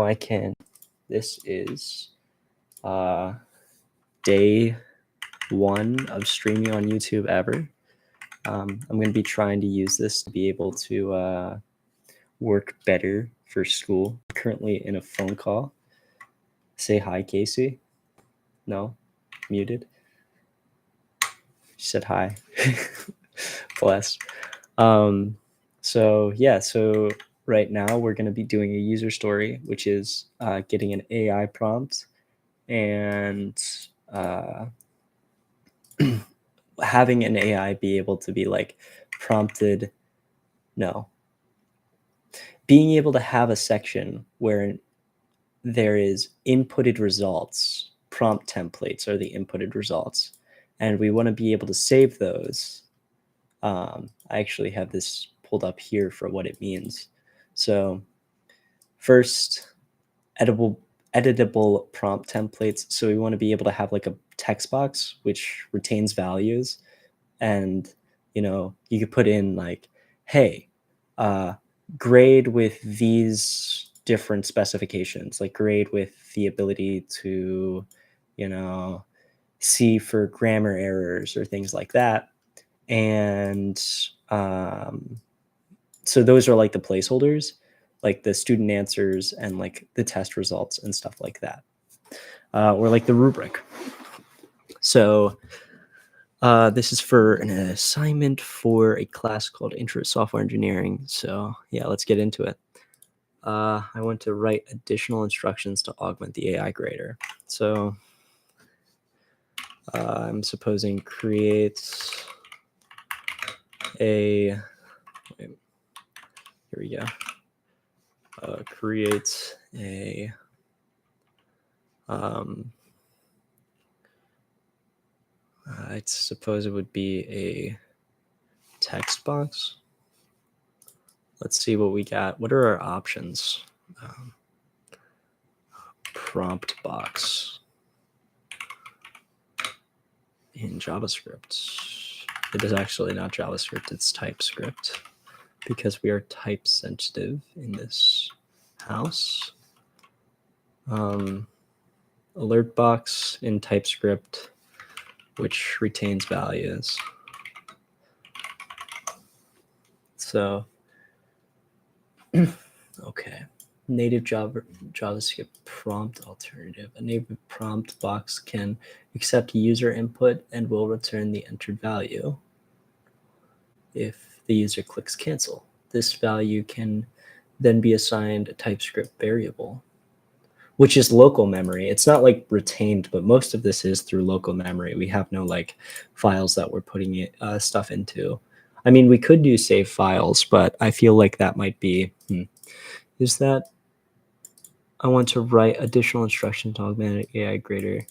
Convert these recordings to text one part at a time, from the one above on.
I can. This is day 1 of streaming on YouTube ever. I'm going to be trying to use this to be able to work better for school. I'm currently in a phone call. Say hi, Casey. No? Muted? She said hi. Bless. So right now we're going to be doing a user story, which is getting an AI prompt and having an AI be able to be like prompted. No. Being able to have a section where there is inputted results, prompt templates are the inputted results, and we want to be able to save those. I actually have this pulled up here for what it means. So first, editable prompt templates. So we want to be able to have like a text box which retains values, and you could put in like, hey, grade with these different specifications, like grade with the ability to see for grammar errors or things like that. And so those are like the placeholders, like the student answers and like the test results and stuff like that, or like the rubric. So this is for an assignment for a class called Intro to Software Engineering. So yeah, let's get into it. I want to write additional instructions to augment the AI grader. So I'm supposing create a, here we go. Create a I suppose it would be a text box. Let's see what we got. What are our options? Prompt box in JavaScript. It is actually not JavaScript, it's TypeScript, because we are type sensitive in this house. Alert box in TypeScript, which retains values. So, okay. Native JavaScript prompt alternative. A native prompt box can accept user input and will return the entered value if the user clicks cancel. This value can then be assigned a TypeScript variable, which is local memory. It's not like retained, but most of this is through local memory. We have no like files that we're putting stuff into. I mean, we could do save files, but I feel like that might be, is that, I want to write additional instructions to augment AI grader.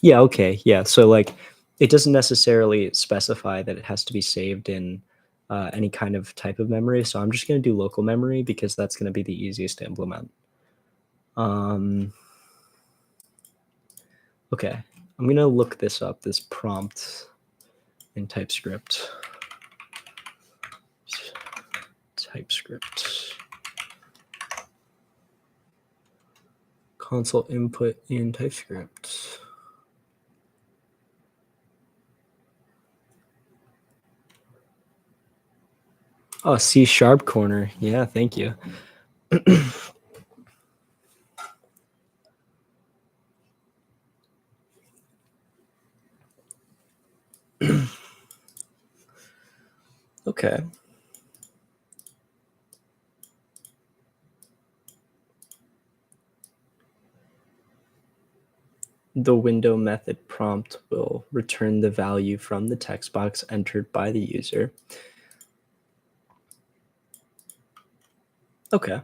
Yeah, okay, yeah. So like, it doesn't necessarily specify that it has to be saved in any kind of type of memory. So I'm just going to do local memory because that's going to be the easiest to implement. Okay, I'm going to look this up, this prompt in TypeScript. Console input in TypeScript. Oh, C# corner. Yeah, thank you. Okay. The window method prompt will return the value from the text box entered by the user. Okay.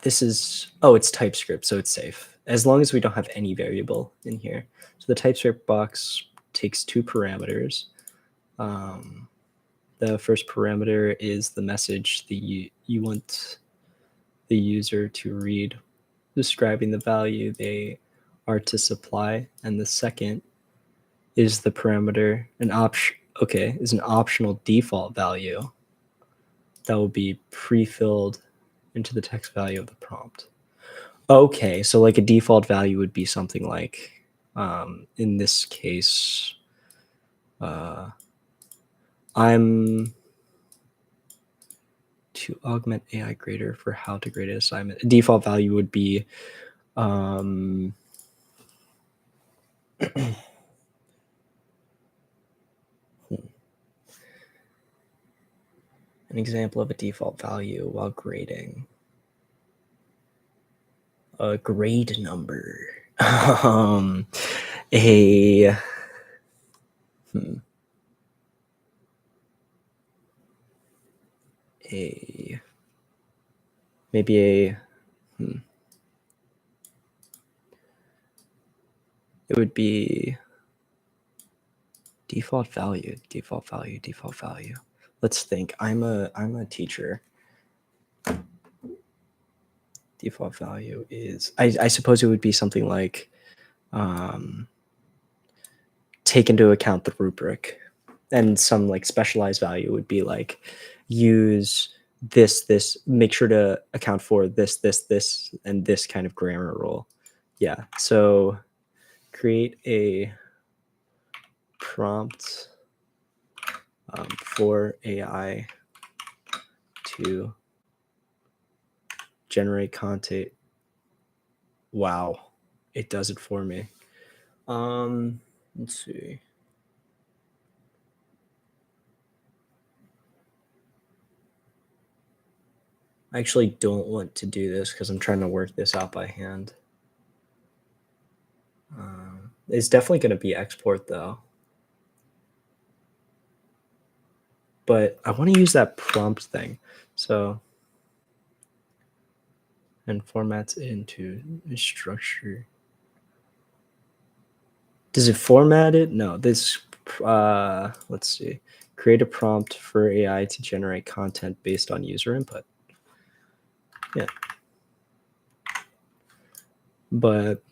This is, it's TypeScript, so it's safe. As long as we don't have any variable in here. So the TypeScript box takes 2 parameters. The first parameter is the message you want the user to read, describing the value they are to supply. And the second is the parameter, is an optional default value that will be pre-filled into the text value of the prompt. Okay, so like a default value would be something like, in this case, I'm to augment AI grader for how to grade an assignment. A default value would be an example of a default value while grading. A grade number. A maybe a it would be default value. Let's think. I'm a teacher. Default value is, I suppose it would be something like take into account the rubric, and some like specialized value would be like use this, make sure to account for this, and this kind of grammar rule. Yeah, so create a prompt for AI to generate content. Wow, it does it for me. Let's see. I actually don't want to do this because I'm trying to work this out by hand. It's definitely going to be export though. But I want to use that prompt thing. So, and formats into structure. Does it format it? No, this, let's see. Create a prompt for AI to generate content based on user input. Yeah. But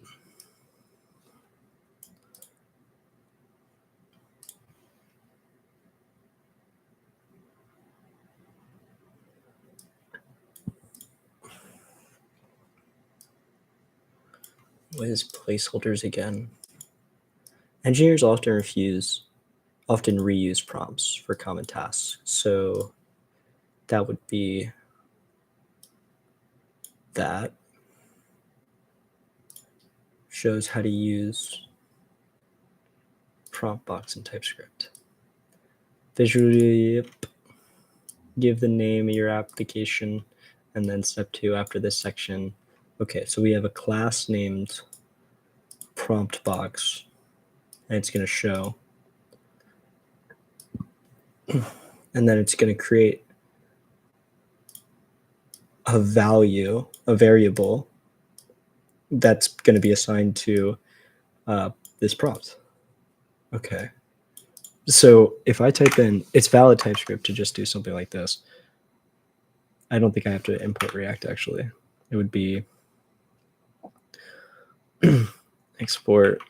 what is placeholders again? Engineers often reuse prompts for common tasks. So that would be that. Shows how to use prompt box in TypeScript. Visually, give the name of your application, and then step 2 after this section. Okay, so we have a class named prompt box, and it's going to show. And then it's going to create a value, a variable that's going to be assigned to this prompt. Okay. So if I type in, it's valid TypeScript to just do something like this. I don't think I have to import React actually. It would be export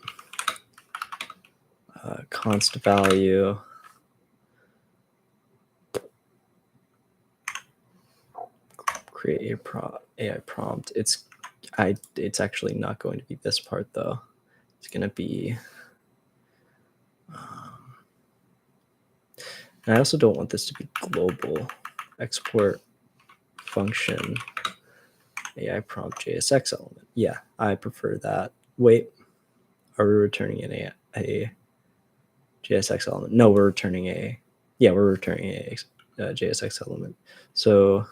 const value create a AI prompt. It's actually not going to be this part though. It's going to be and I also don't want this to be global. Export function AI prompt JSX element. Yeah, I prefer that. Wait, are we returning a JSX element? No, we're returning a JSX element. So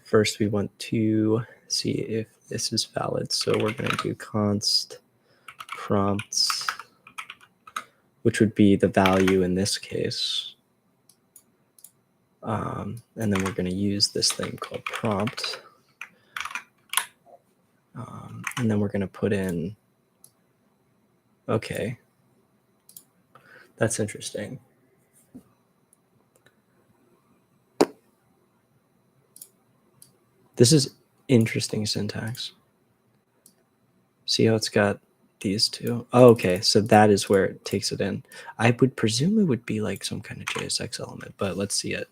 first we want to see if this is valid. So we're going to do const prompts, which would be the value in this case. And then we're going to use this thing called prompt. And then we're going to put in, okay, that's interesting. This is interesting syntax. See how it's got these two. Oh, okay, so that is where it takes it in. I would presume it would be like some kind of JSX element, but let's see it.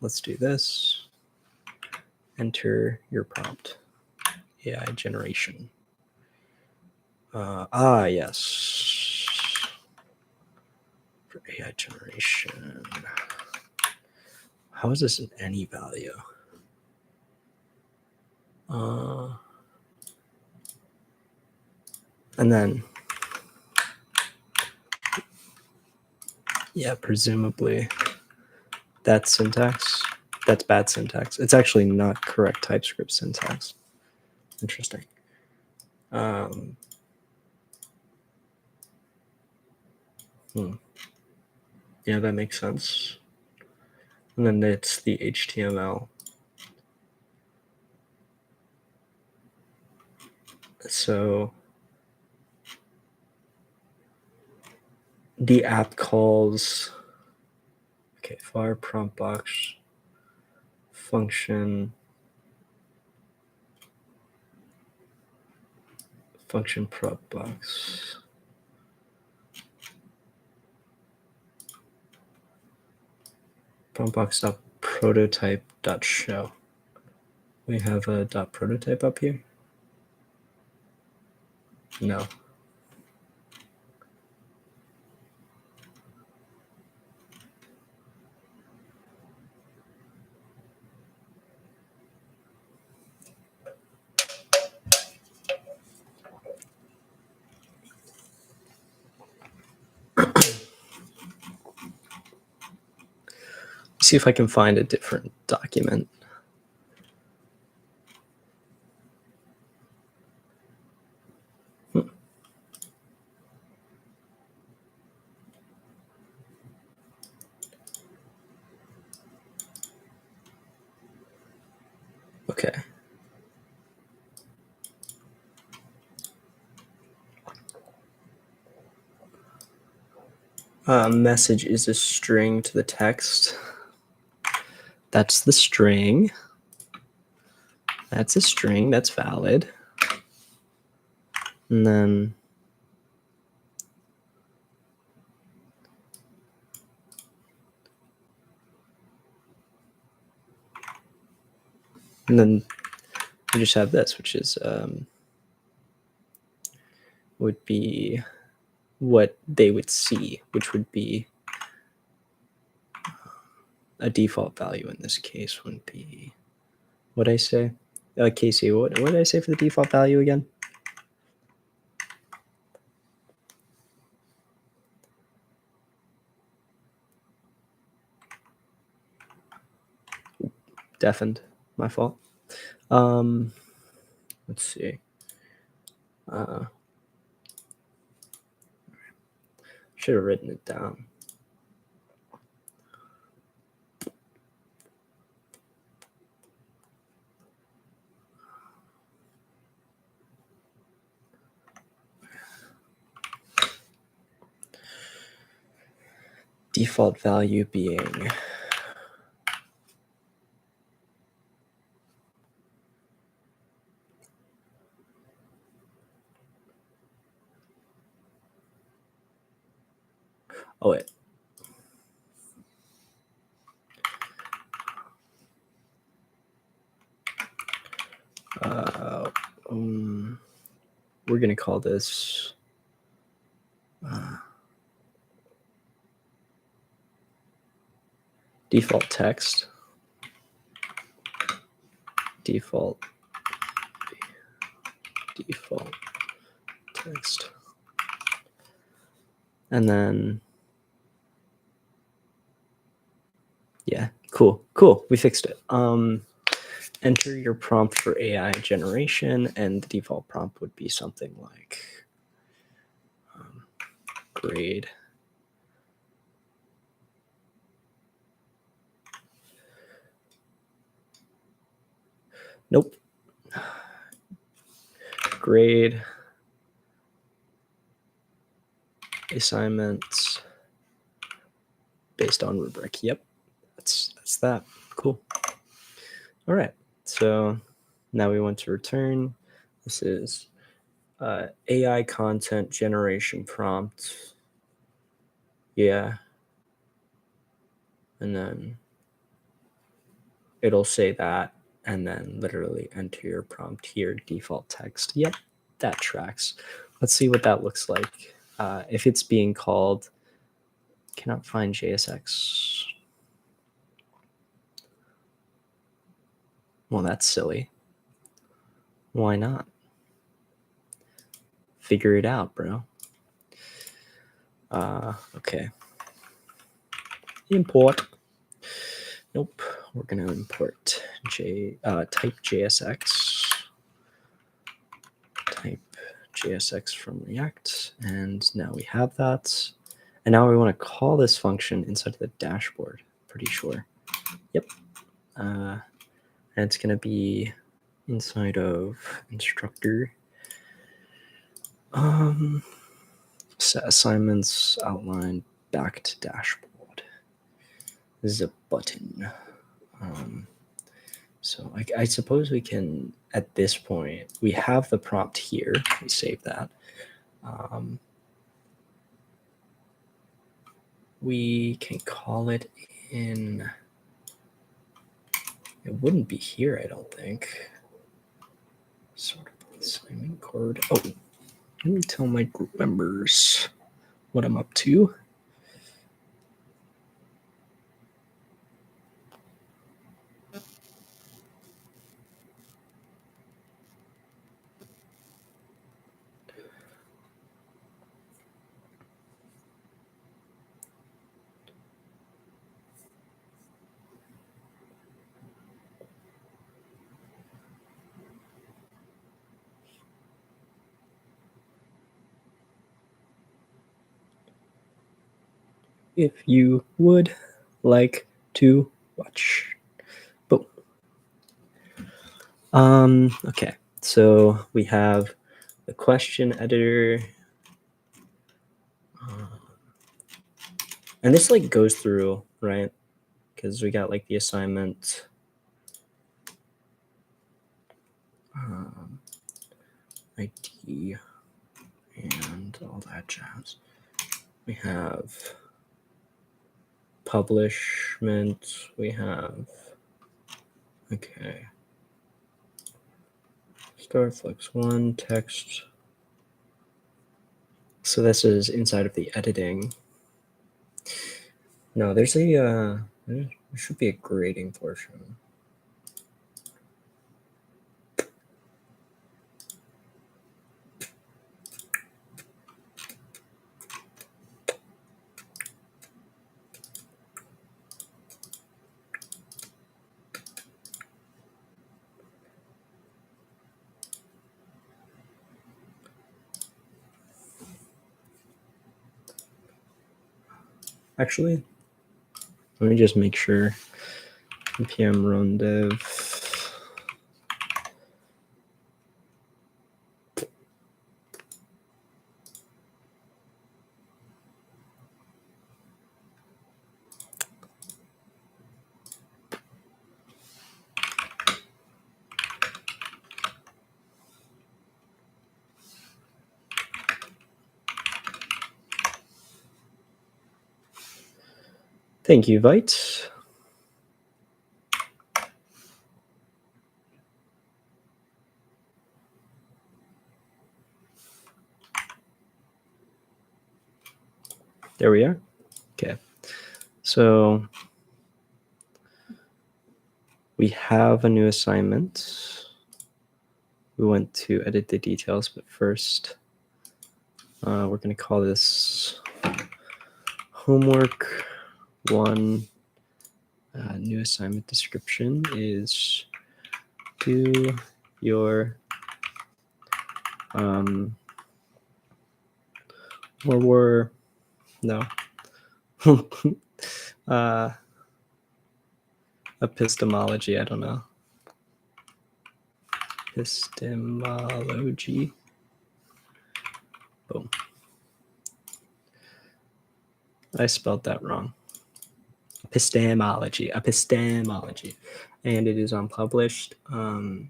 Let's do this. Enter your prompt. AI generation. Yes. For AI generation. How is this in any value? And then, yeah, presumably that's syntax. That's bad syntax. It's actually not correct TypeScript syntax. Interesting. Yeah, that makes sense. And then it's the HTML. So the app calls, okay, var prompt box function prompt box. Prompt box dot prototype dot show. We have a dot prototype up here. No. See if I can find a different document. Okay. Message is a string to the text. That's the string. That's a string. That's valid. And then we just have this, which is would be what they would see, which would be a default value in this case would be, what I say? Casey, what did I say for the default value again? Deafened, my fault. Let's see. Should have written it down. Default value being oh wait. We're gonna call this default text. Default text. And then yeah, cool. We fixed it. Enter your prompt for AI generation, and the default prompt would be something like grade. Nope. Grade assignments based on rubric. Yep, that's that. Cool. All right. So now we want to return. This is AI content generation prompt. Yeah. And then it'll say that, and then literally enter your prompt here, default text. Yep, that tracks. Let's see what that looks like. If it's being called, cannot find JSX. Well, that's silly. Why not? Figure it out, bro. Okay. Import. Nope. We're gonna import type JSX. Type JSX from React, and now we have that. And now we want to call this function inside of the dashboard. Pretty sure. Yep. And it's gonna be inside of instructor. Set assignments, outline, back to dashboard. This is a button. So I suppose we can, at this point, we have the prompt here. We save that. We can call it in. It wouldn't be here, I don't think. Sort of assignment code. Oh, let me tell my group members what I'm up to. If you would like to watch. Boom. Okay, so we have the question editor. And this like goes through, right? Because we got like the assignment. ID and all that jazz. We have publishment. We have, okay. Start flex 1, text. So this is inside of the editing. No, there's there should be a grading portion. Actually, let me just make sure. npm run dev. Thank you, Vite. There we are. Okay. So we have a new assignment. We want to edit the details, but first we're going to call this homework 1. New assignment description is do your epistemology, I don't know. Epistemology. Boom. I spelled that wrong. Epistemology. And it is unpublished. We're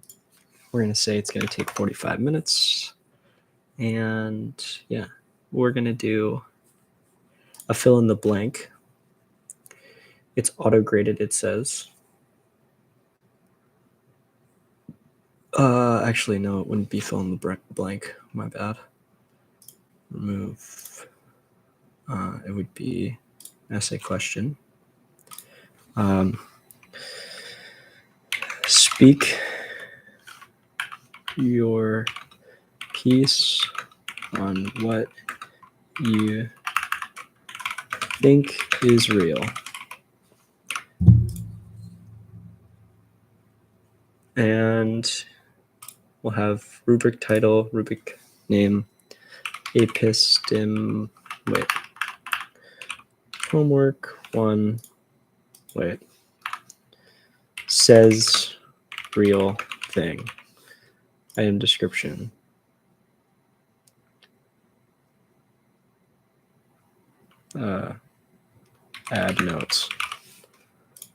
going to say it's going to take 45 minutes. And yeah, we're going to do a fill in the blank. It's auto graded, it says. Actually, no, it wouldn't be fill in the blank. My bad. Remove. It would be essay question. Speak your piece on what you think is real. And we'll have rubric title, rubric name, homework 1, says real thing, item description. Add notes,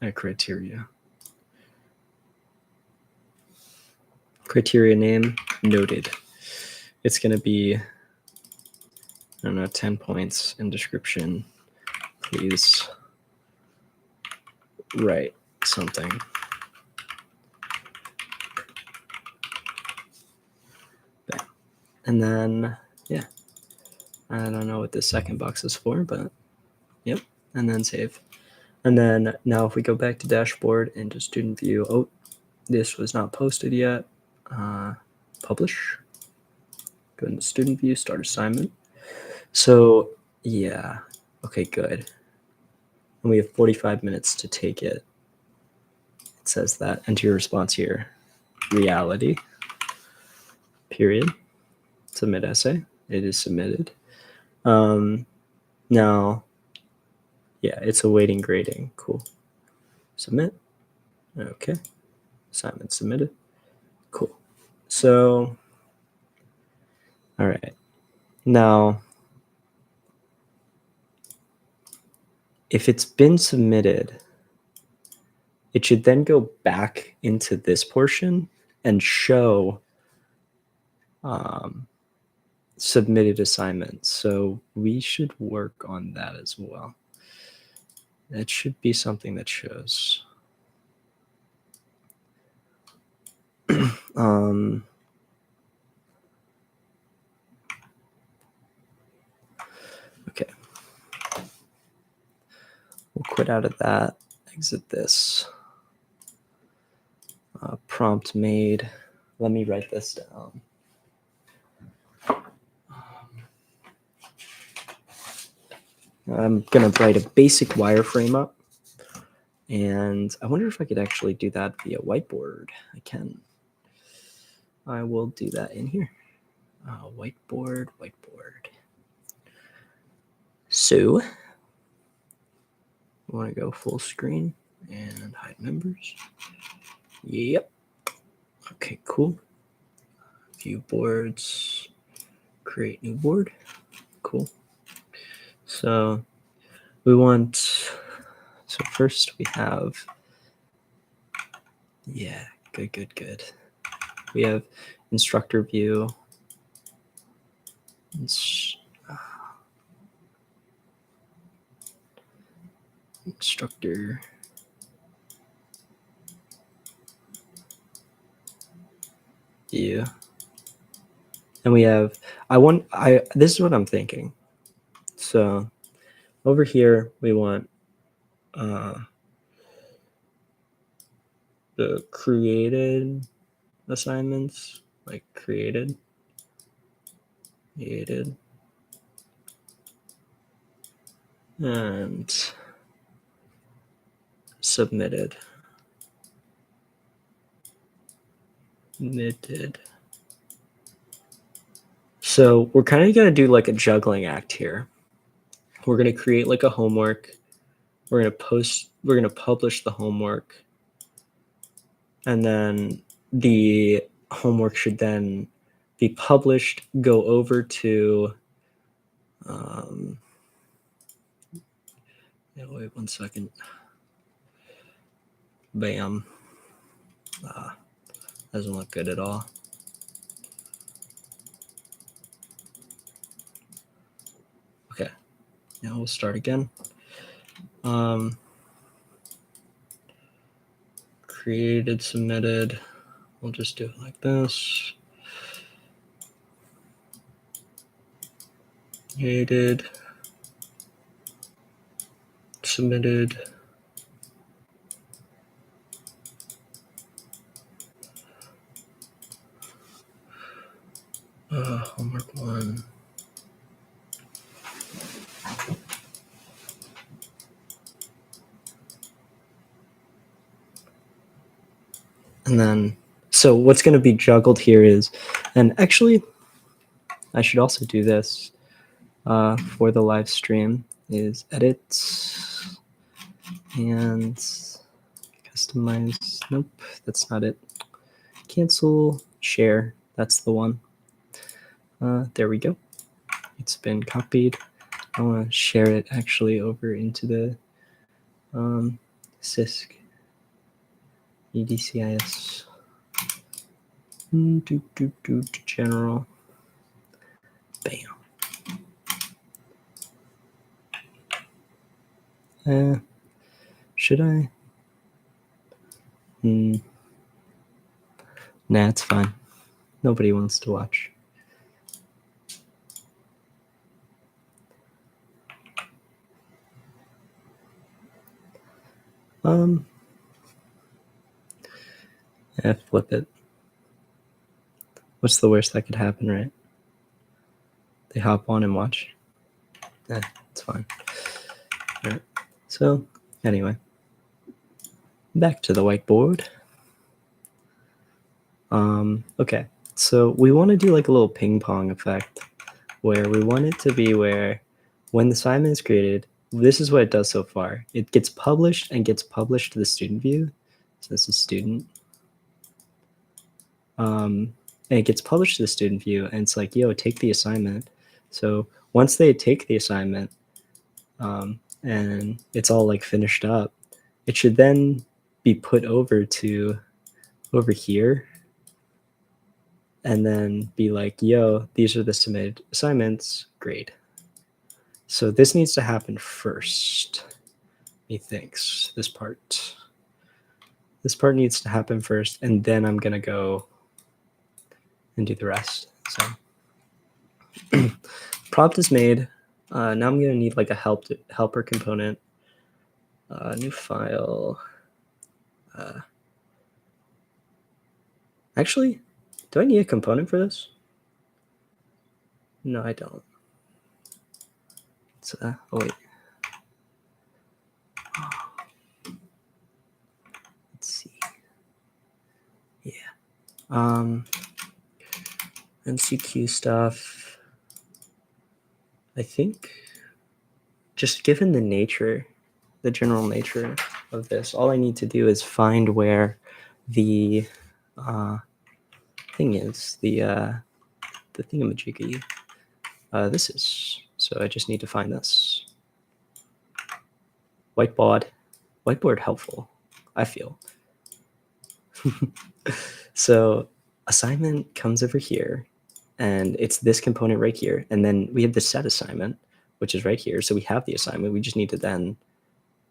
add criteria. Criteria name, noted. It's going to be, I don't know, 10 points in description. Please write something. And then, yeah, I don't know what the second box is for, but yep, and then save. And then now if we go back to dashboard and to student view, oh, this was not posted yet. Publish. Go into student view, start assignment. So yeah, okay, good. And we have 45 minutes to take it. It says that. Enter your response here. Reality. Period. Submit essay. It is submitted. Now, yeah, it's awaiting grading. Cool. Submit. Okay. Assignment submitted. Cool. So, all right. Now, if it's been submitted, it should then go back into this portion and show submitted assignments. So we should work on that as well. That should be something that shows. Okay. We'll quit out of that, exit this. Prompt made. Let me write this down. I'm going to write a basic wireframe up. And I wonder if I could actually do that via whiteboard. I can. I will do that in here. Whiteboard. So, I want to go full screen and hide members. Yep. Okay, cool. View boards. Create new board. Cool. So we want, so first we have, yeah, good. We have instructor view. Instructor. Yeah. And we have, this is what I'm thinking. So over here, we want the created assignments, like created, and submitted. So we're kind of going to do like a juggling act here. We're going to create like a homework. We're going to publish the homework. And then the homework should then be published, go over to, wait 1 second. Bam. Doesn't look good at all. Now we'll start again. Created, submitted. We'll just do it like this. Created, submitted. Homework 1. And then, so what's going to be juggled here is, and actually, I should also do this for the live stream, is edit and customize. Nope, that's not it. Cancel, share. That's the one. There we go. It's been copied. I want to share it actually over into the CISC EDCIS general. Bam. Should I? Nah, it's fine. Nobody wants to watch. Flip it. What's the worst that could happen, right? They hop on and watch. It's fine. All right. So anyway, back to the whiteboard. Okay, so we want to do like a little ping pong effect where we want it to be where when the assignment is created, this is what it does so far. It gets published and gets published to the student view. So this is student. And it gets published to the student view and it's like, yo, take the assignment. So once they take the assignment and it's all like finished up, it should then be put over here and then be like, yo, these are the submitted assignments, grade. So this needs to happen first, methinks, this part. This part needs to happen first, and then I'm gonna go and do the rest. So prompt is made. Now I'm gonna need like a helper component, new file. Actually, do I need a component for this? No, I don't. It's, oh wait. Let's see. Yeah. MCQ stuff. I think just given the nature, the general nature of this, all I need to do is find where the thing is, the thingamajiggy this is. So I just need to find this. Whiteboard helpful, I feel. So assignment comes over here and it's this component right here. And then we have the set assignment, which is right here. So we have the assignment. We just need to then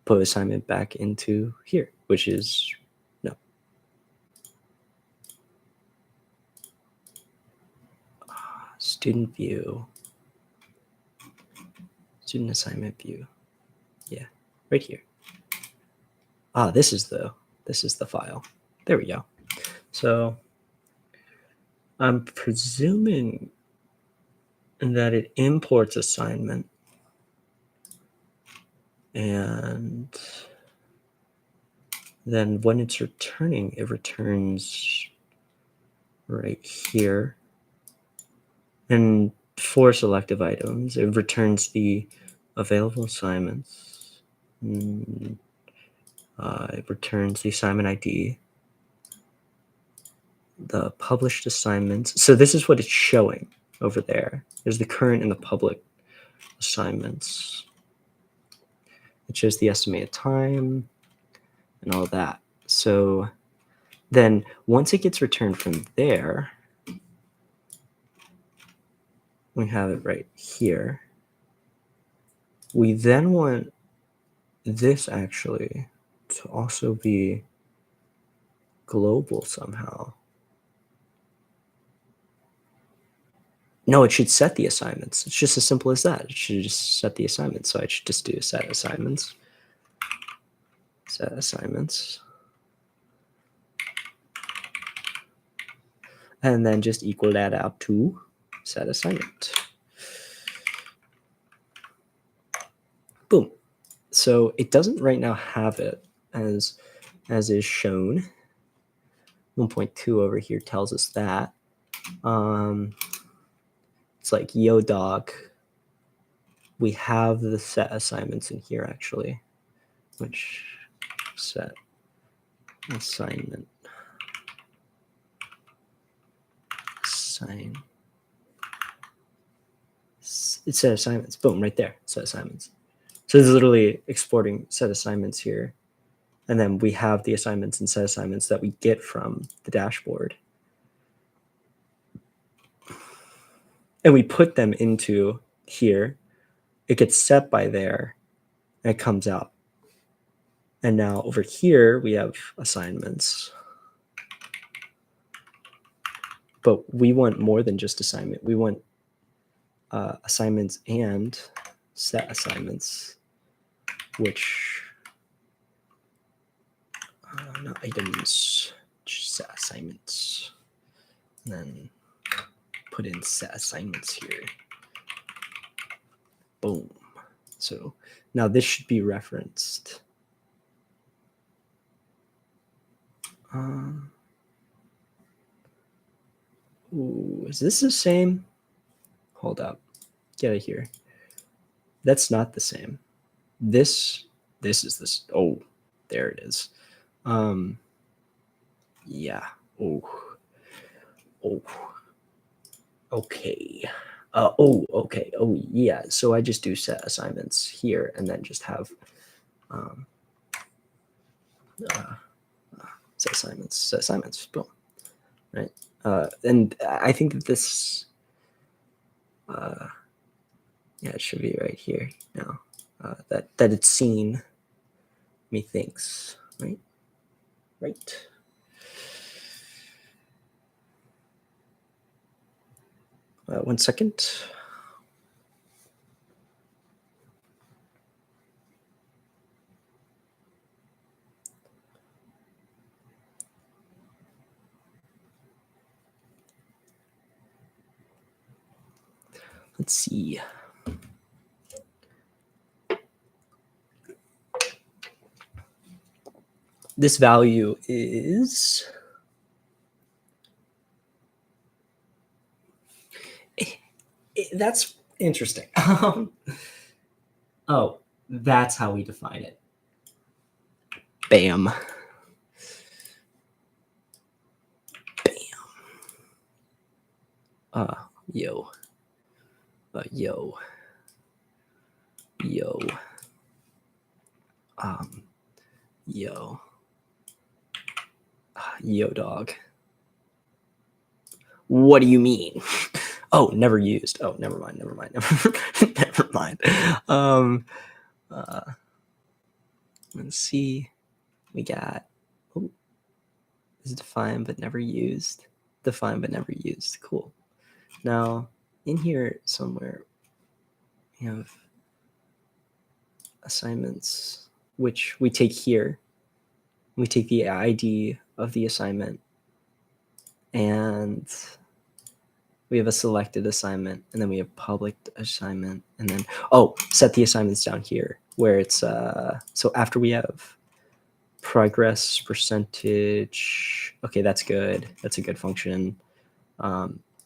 put assignment back into here, which is no. Student view. Student assignment view. Yeah, right here. This is the file. There we go. So I'm presuming that it imports assignment and then when it's returning, it returns right here. And for selective items, it returns the available assignments. It returns the assignment ID, the published assignments. So this is what it's showing over there. There's the current and the public assignments. It shows the estimated time and all that. So then once it gets returned from there, we have it right here. We then want this actually to also be global somehow. No, it should set the assignments. It's just as simple as that. It should just set the assignments. So I should just do set assignments. Set assignments. And then just equal that out to set assignment. Boom. So it doesn't right now have it as is shown. 1.2 over here tells us that. It's like, yo, dog. We have the set assignments in here, actually, which set assignment. Assign. It set assignments. Boom, right there. Set assignments. So it's literally exporting set assignments here. And then we have the assignments and set assignments that we get from the dashboard. And we put them into here. It gets set by there, and it comes out. And now over here, we have assignments. But we want more than just assignment. We want assignments and set assignments, which not items, just set assignments. And then put in set assignments here. Boom. So now this should be referenced. Ooh, is this the same? Hold up. Get it here. That's not the same. This is this. Oh, there it is. Yeah. Oh. Okay. Okay. Oh, yeah. So I just do set assignments here and then just have set assignments. Boom. Right. And I think that this, yeah, it should be right here now. That it's seen, methinks, right? Right. One second. Let's see. This value is that's interesting. Oh, that's how we define it. Bam. Bam. Yo. Yo. Yo. Yo. Yo, dog. What do you mean? Oh, never used. Oh, never mind. Never mind. Let's see. We got, oh, is defined but never used. Defined but never used. Cool. Now, in here somewhere, we have assignments, which we take here. We take the ID of the assignment, and we have a selected assignment, and then we have public assignment, and then, oh, set the assignments down here, where it's, so after we have progress percentage, okay, that's good. That's a good function.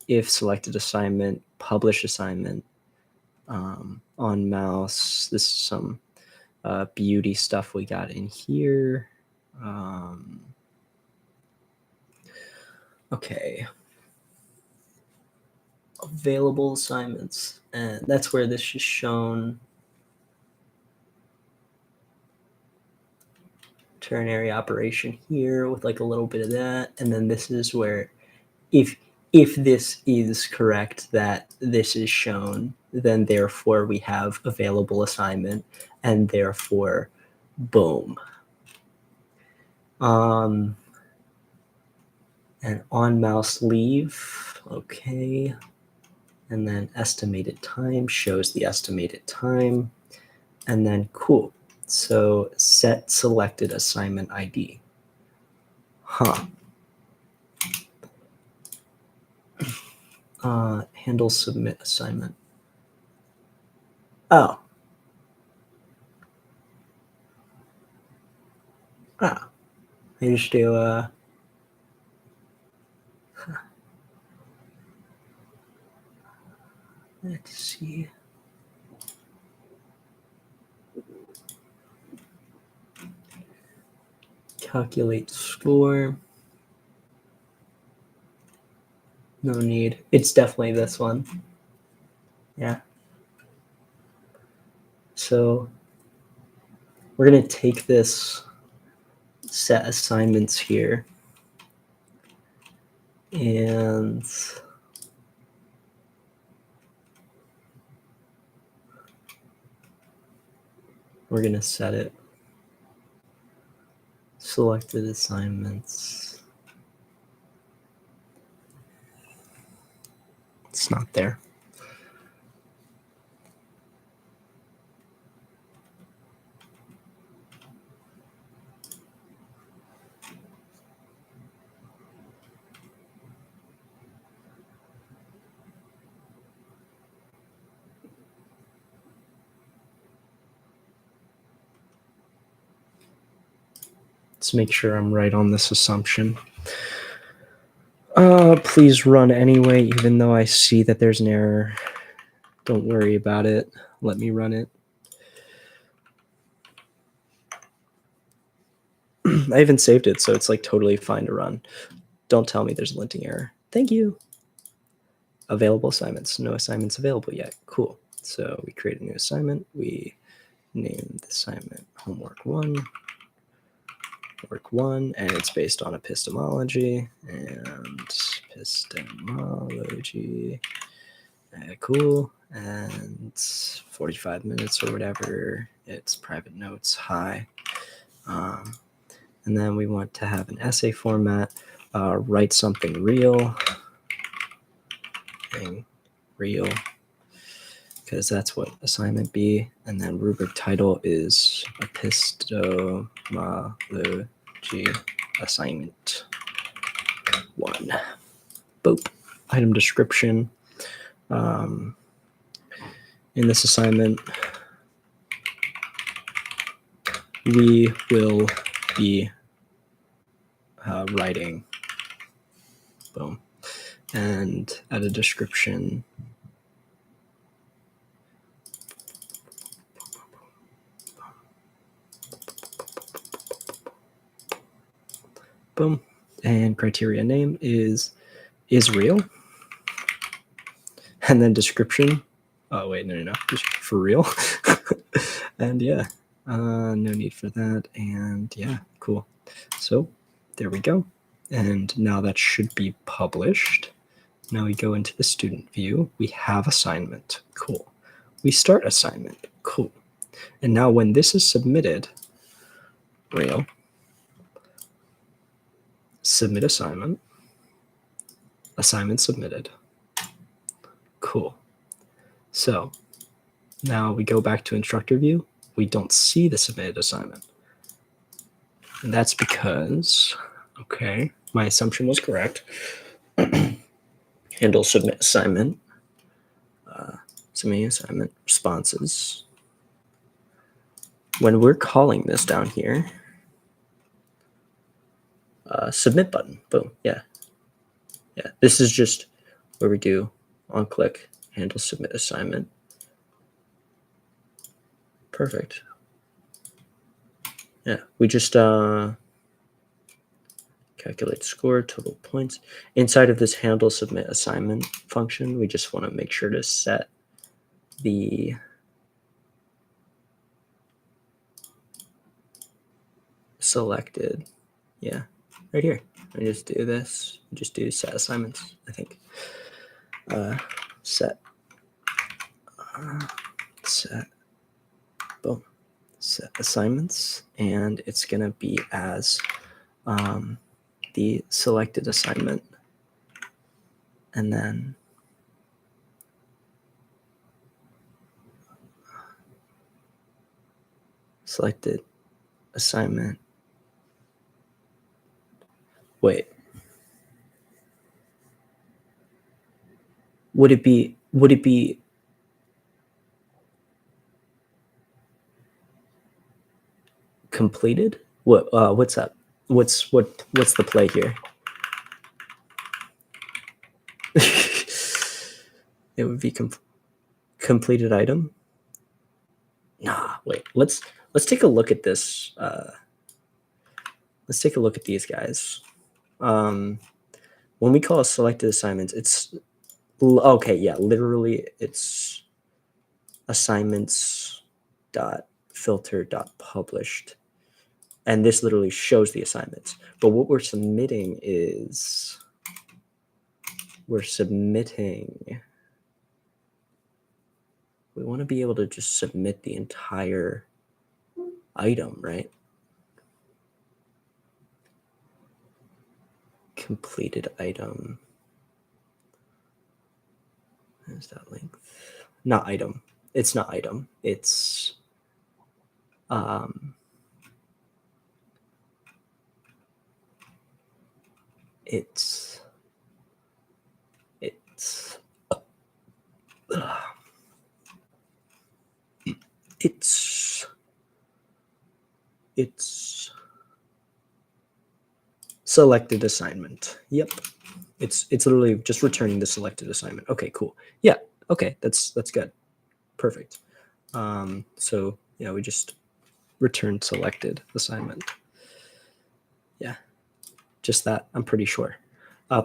If selected assignment, publish assignment, on mouse, this is some beauty stuff we got in here. Okay. Available assignments, and that's where this is shown. Ternary operation here with like a little bit of that, and then this is where if if this is correct that this is shown, then therefore we have available assignment, and therefore, boom. And on mouse leave, okay. And then estimated time shows the estimated time. And then cool. So set selected assignment ID. Huh. Handle submit assignment. Oh. Ah. I just do let's see. Calculate score. No need. It's definitely this one. Yeah. So we're going to take this set assignments here and we're going to set it. Selected assignments. It's not there. Let's make sure I'm right on this assumption. Please run anyway, even though I see that there's an error. Don't worry about it. Let me run it. I even saved it, so it's like totally fine to run. Don't tell me there's a linting error. Thank you. Available assignments. No assignments available yet. Cool. So we create a new assignment. We name the assignment homework 1. Work 1, and it's based on epistemology and epistemology. Cool. And 45 minutes or whatever. It's private notes. Hi. And then we want to have an essay format. Write something real. Real. Because that's what assignment B. And then rubric title is epistemology assignment 1. Boop. Item description. In this assignment, we will be writing. Boom. And add a description. Boom. And criteria name is real. And then description. Oh, wait, no. Just for real. And yeah, no need for that. And yeah, cool. So there we go. And now that should be published. Now we go into the student view. We have assignment. Cool. We start assignment. Cool. And now when this is submitted, real, submit assignment, assignment submitted. Cool. So now we go back to instructor view. We don't see the submitted assignment. And that's because, okay, my assumption was correct. Handle submit assignment. Submitting assignment responses. When we're calling this down here, submit button. Boom. Yeah. This is just where we do on click, handle submit assignment. Perfect. Yeah, we just calculate score, total points. Inside of this handle submit assignment function, we just want to make sure to set the selected, yeah, right here. I just do this. Just do set assignments, I think. Set. Set. Boom. Set assignments, and it's going to be as the selected assignment, and then selected assignment. Wait. Would it be completed? What's up? What's the play here? It would be completed item. Nah, wait. Let's take a look at this. Let's take a look at these guys. When we call a selected assignments, it's okay. Yeah, literally, it's assignments dot filter dot published, and this literally shows the assignments. But what we're submitting is we want to be able to just submit the entire item, right? Completed item. Is that length? Not item. It's not item. It's it's selected assignment. Yep. It's literally just returning the selected assignment. Okay, cool. Yeah. Okay, that's good. Perfect. So yeah, we just returned selected assignment. Yeah, just that. I'm pretty sure.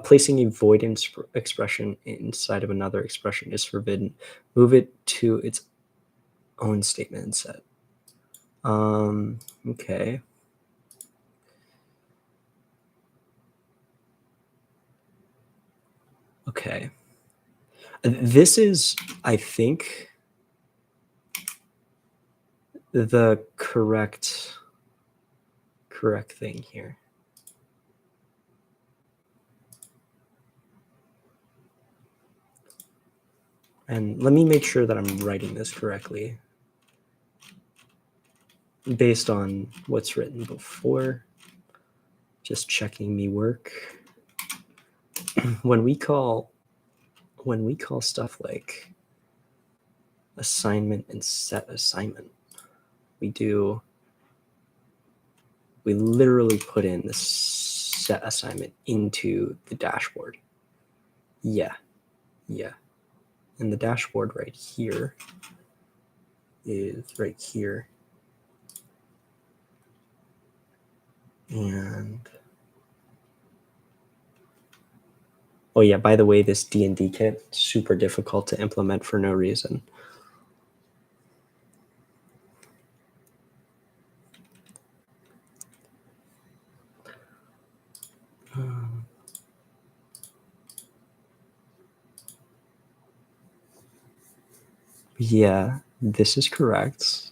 Placing a void expression inside of another expression is forbidden. Move it to its own statement and set. Okay. Okay. This is, I think, the correct thing here. And let me make sure that I'm writing this correctly based on what's written before. Just checking me work. When we call stuff like assignment and set assignment, we literally put in the set assignment into the dashboard. Yeah. And the dashboard right here is right here. And oh yeah, by the way, this D&D kit, super difficult to implement for no reason. Yeah, this is correct.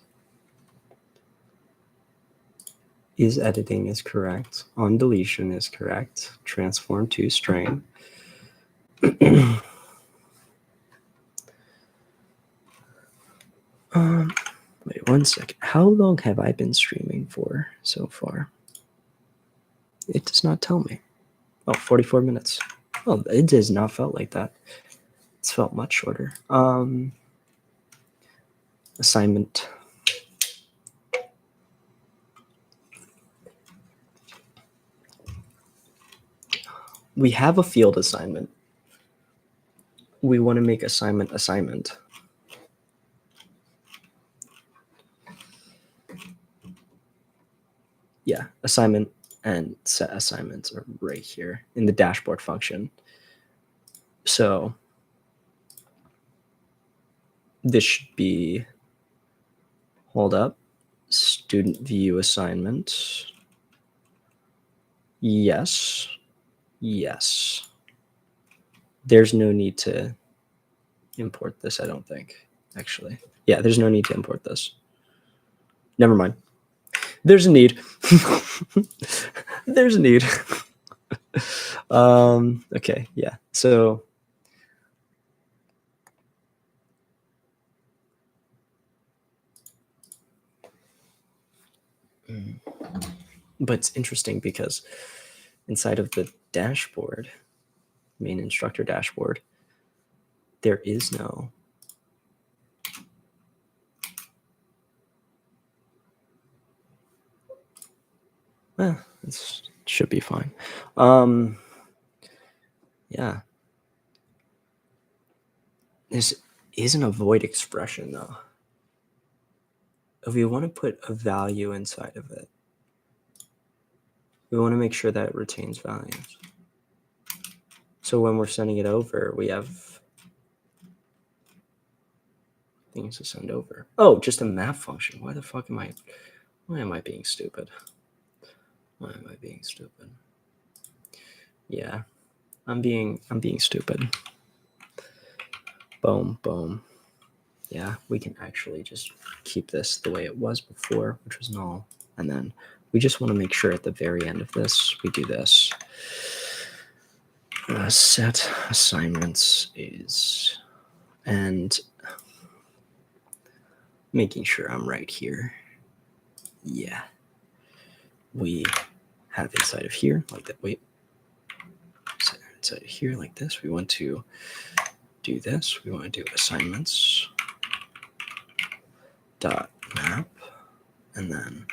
Is editing is correct. On deletion is correct. Transform to string. Wait, 1 second. How long have I been streaming for so far? It does not tell me. Oh, 44 minutes. Oh, it does not felt like that. It's felt much shorter. Assignment. We have a field assignment. We want to make assignment. Yeah, assignment and set assignments are right here in the dashboard function. So this should be, hold up, student view assignment. Yes. Yes. There's no need to import this, I don't think, actually. Yeah, there's no need to import this. Never mind. There's a need. There's a need. Okay, yeah. So but it's interesting because inside of the dashboard, main instructor dashboard, there is no it should be fine. Yeah. This isn't a void expression though. If we want to put a value inside of it, we want to make sure that it retains values. So when we're sending it over, we have things to send over. Oh, just a map function. Why am I being stupid? Why am I being stupid? Yeah, I'm being stupid. Boom, boom. Yeah, we can actually just keep this the way it was before, which was null. And then we just want to make sure at the very end of this, we do this. Set assignments is, and making sure I'm right here. Yeah. We have inside of here, like that. Wait. Inside of here, like this. We want to do this. We want to do assignments dot map, and then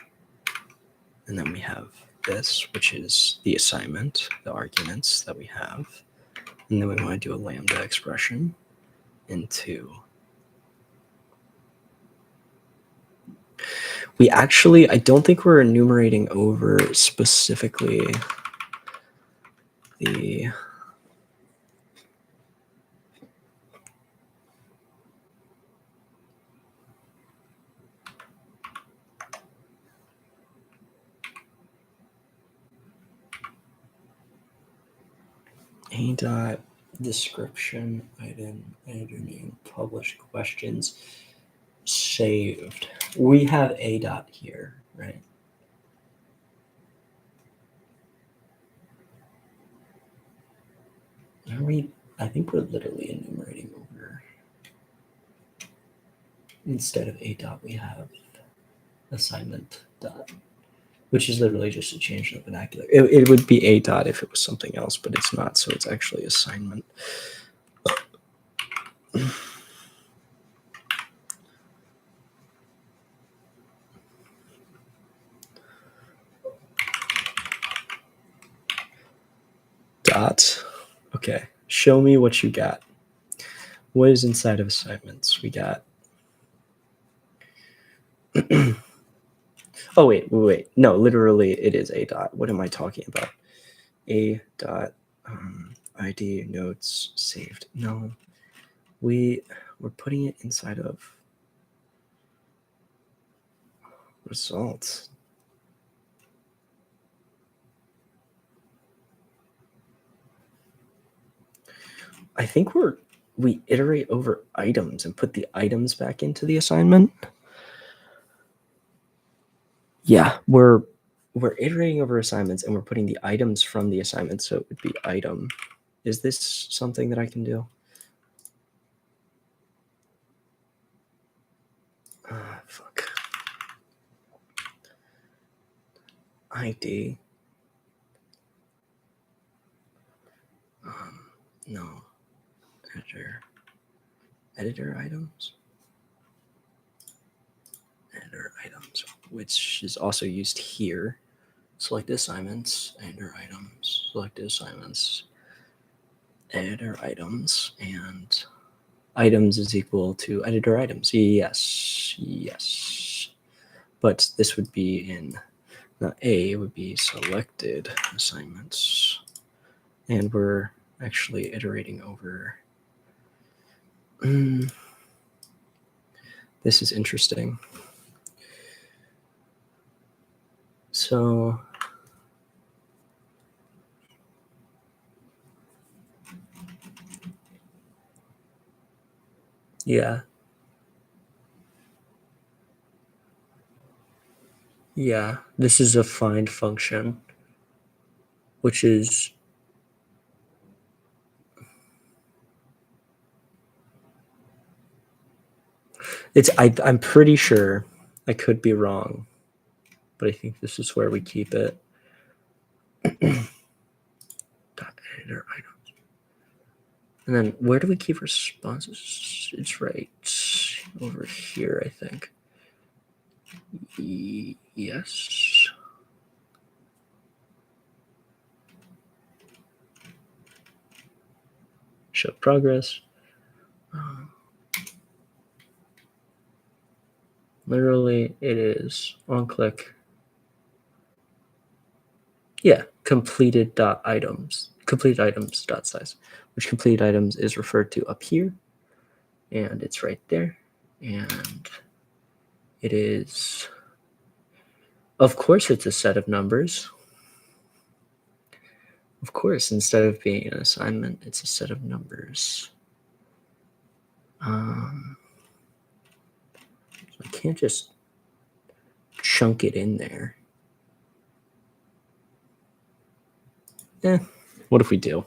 we have this, which is the assignment, the arguments that we have, and then we want to do a lambda expression into. We actually, I don't think we're enumerating over specifically the A dot description item editor name published questions saved. We have A dot here, right? I think we're literally enumerating over. Instead of A dot, we have assignment dot, which is literally just a change in the vernacular. It would be A dot if it was something else, but it's not, so it's actually assignment. Dot. Okay, show me what you got. What is inside of assignments? We got. Oh, wait. No, literally it is A dot. What am I talking about? A dot ID notes saved. No, we're putting it inside of results. I think we iterate over items and put the items back into the assignment. Yeah, we're iterating over assignments and we're putting the items from the assignment, so it would be item. Is this something that I can do? Fuck. ID. No. Editor items. Editor items, which is also used here. Select assignments, editor items, select assignments, editor items, and items is equal to editor items. Yes. But this would be in, not A, would be selected assignments. And we're actually iterating over. This is interesting. So Yeah. Yeah. This is a find function, which is I'm pretty sure, I could be wrong, but I think this is where we keep it. Editor items. And then where do we keep responses? It's right over here, I think. Yes. Show progress. Literally, it is on click. Yeah, completed dot items, completed items dot size, which completed items is referred to up here, and it's right there, and it is, of course, it's a set of numbers. Of course, instead of being an assignment, it's a set of numbers. I can't just chunk it in there. What if we do?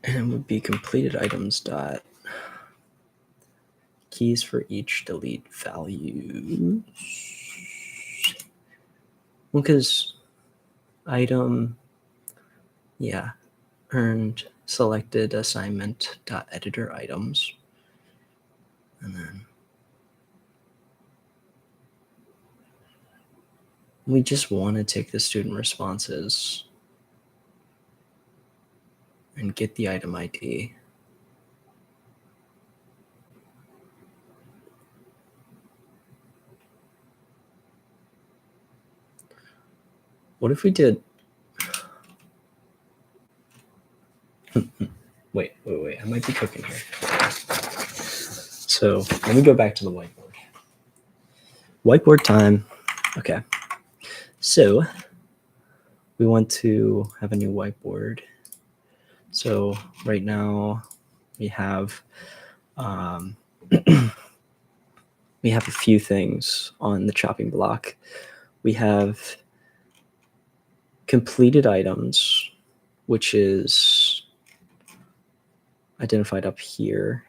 And it would be completed items dot keys for each delete value. Well, because item, yeah, earned selected assignment dot editor items, and then we just want to take the student responses and get the item ID. What if we did? Wait, I might be cooking here. So let me go back to the whiteboard. Whiteboard time. Okay. So we want to have a new whiteboard. So right now we have we have a few things on the chopping block. We have completed items, which is identified up here.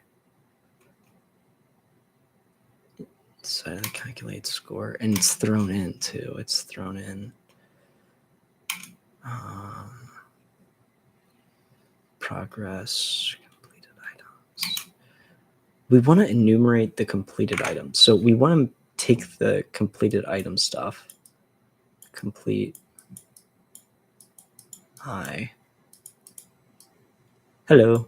So it calculates score, and it's thrown in too. It's thrown in progress, completed items. We want to enumerate the completed items. So we want to take the completed item stuff, complete I. Hello.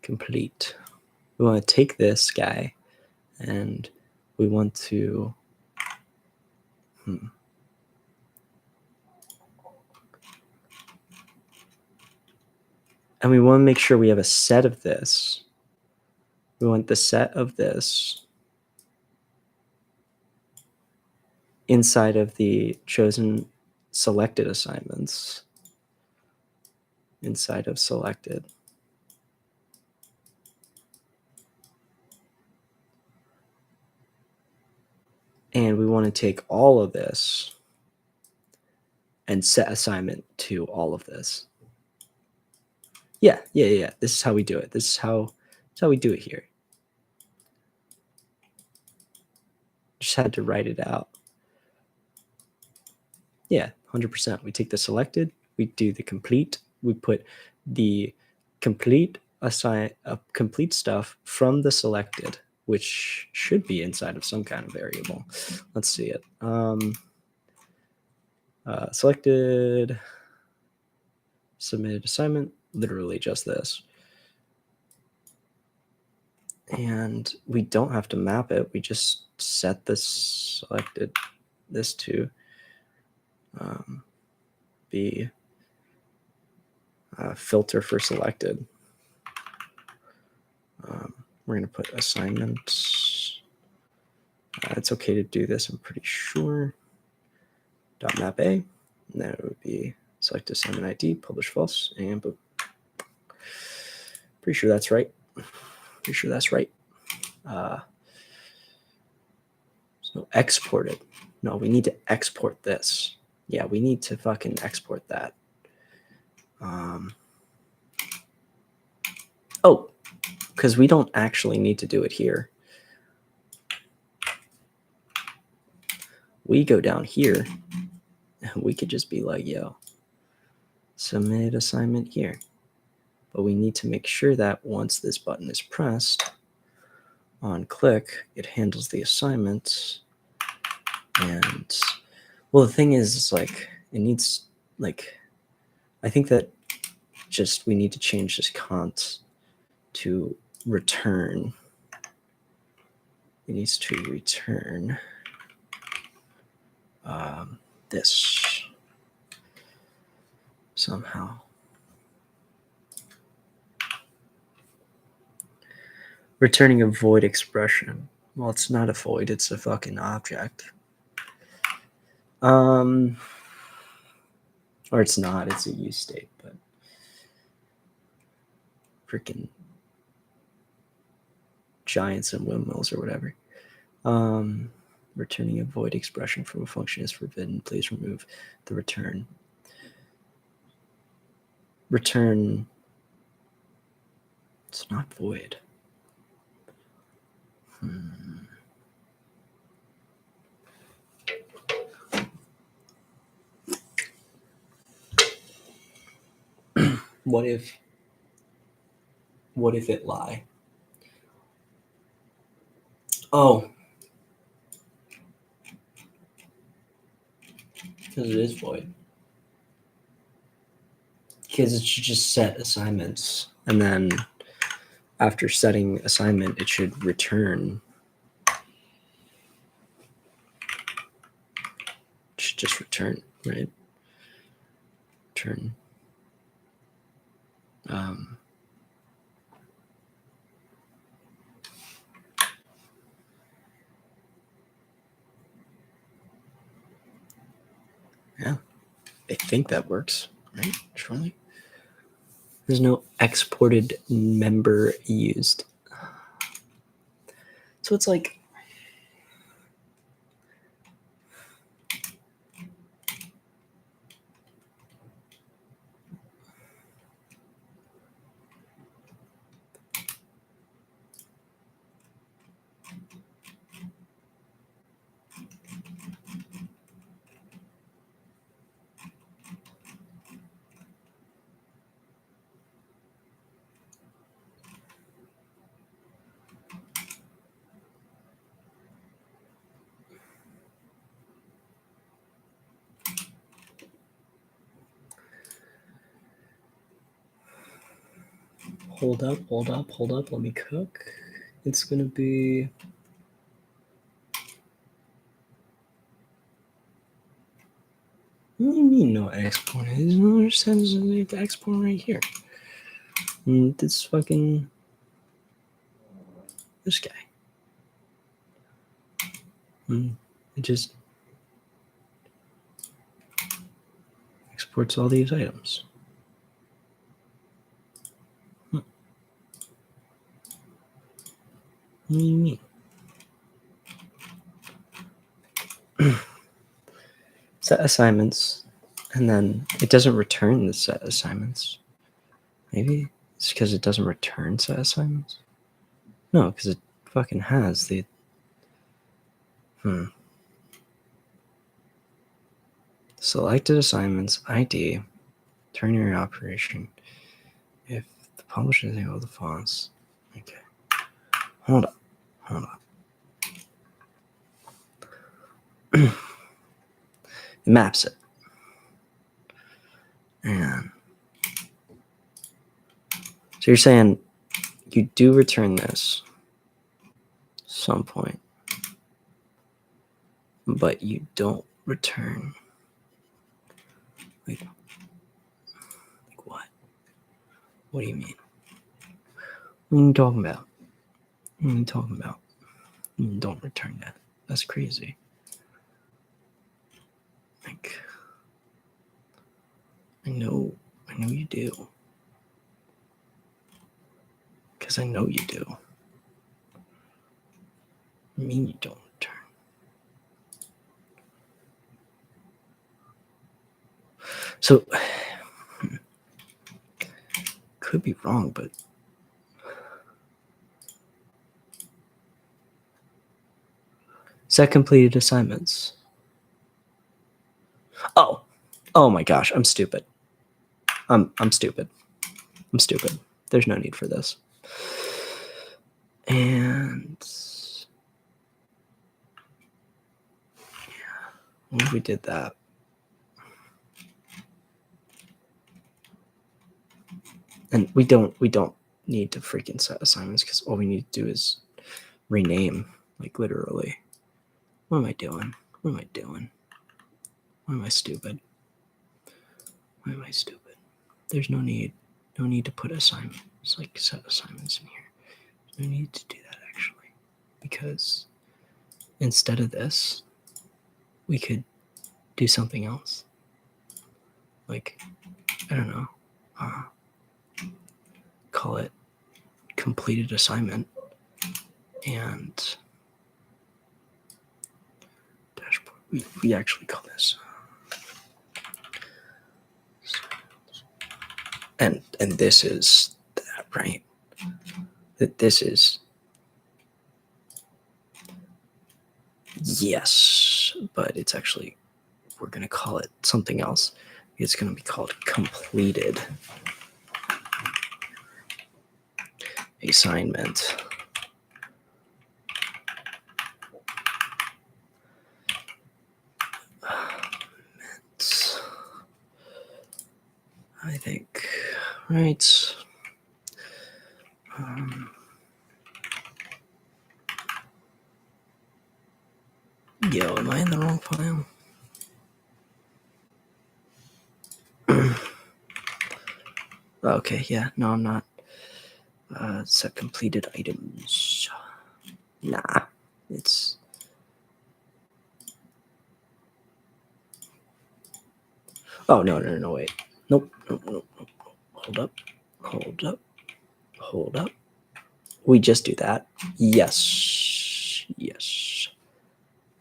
Complete. We want to take this guy and we want to and we want to make sure we have a set of this. We want the set of this inside of the chosen selected assignments, inside of selected. And we want to take all of this and set assignment to all of this. Yeah. This is how we do it. This is how we do it here. Just had to write it out. Yeah, 100%. We take the selected, we do the complete, we put the complete complete stuff from the selected, which should be inside of some kind of variable. Let's see it. Selected, submitted assignment, literally just this. And we don't have to map it. We just set this selected, this to be filter for selected. We're going to put assignments. It's okay to do this, I'm pretty sure. Dot map A, and then it would be select assignment ID, publish false, and boom. Pretty sure that's right. So export it. No, we need to export this. Yeah, we need to fucking export that. Oh, because we don't actually need to do it here. We go down here, and we could just be like, yo, submit assignment here. But we need to make sure that once this button is pressed, on click, it handles the assignments. And, well, the thing is like, it needs, like, I think that just we need to change this const to return. It needs to return this somehow. Returning a void expression. Well, it's not a void, it's a fucking object. Or it's not, it's a use state, but freaking giants and windmills or whatever. Returning a void expression from a function is forbidden. Please remove the return. Return. It's not void. What if it lie? Oh. Because it is void. Because it should just set assignments. And then after setting assignment, it should return. It should just return, right? Return. Yeah, I think that works, right? Surely. There's no exported member used. So it's like, hold up, let me cook. It's gonna be what do you mean no export? There's no other sense of the export right here. This fucking this guy. It just exports all these items. What do you mean? Set assignments, and then it doesn't return the set assignments. Maybe it's because it doesn't return set assignments? No, because it fucking has the... Selected assignments, ID, ternary operation. If the publisher is able to fonts. Okay. Hold up. It maps it. And so you're saying you do return this at some point, but you don't return like what? What do you mean? What are you talking about? What are you talking about? Don't return that. That's crazy. Like, I know you do. Because I know you do. I mean you don't return. So, could be wrong, but set completed assignments. Oh my gosh, I'm stupid. I'm stupid. I'm stupid. There's no need for this. And yeah, when we did that, and we don't need to freaking set assignments because all we need to do is rename, like literally. What am I doing? What am I doing? Why am I stupid? Why am I stupid? There's no need to put assignments, like set assignments in here. There's no need to do that actually, because instead of this, we could do something else. Like, I don't know, call it completed assignment and dashboard. We actually call this and this is that, right? That this is yes, but it's actually, we're gonna call it something else. It's gonna be called completed assignment. I think, right? Yo, am I in the wrong file? Okay, yeah, no, I'm not. Set completed items. Nah, it's. Oh, no, wait. Nope. Hold up. We just do that. Yes.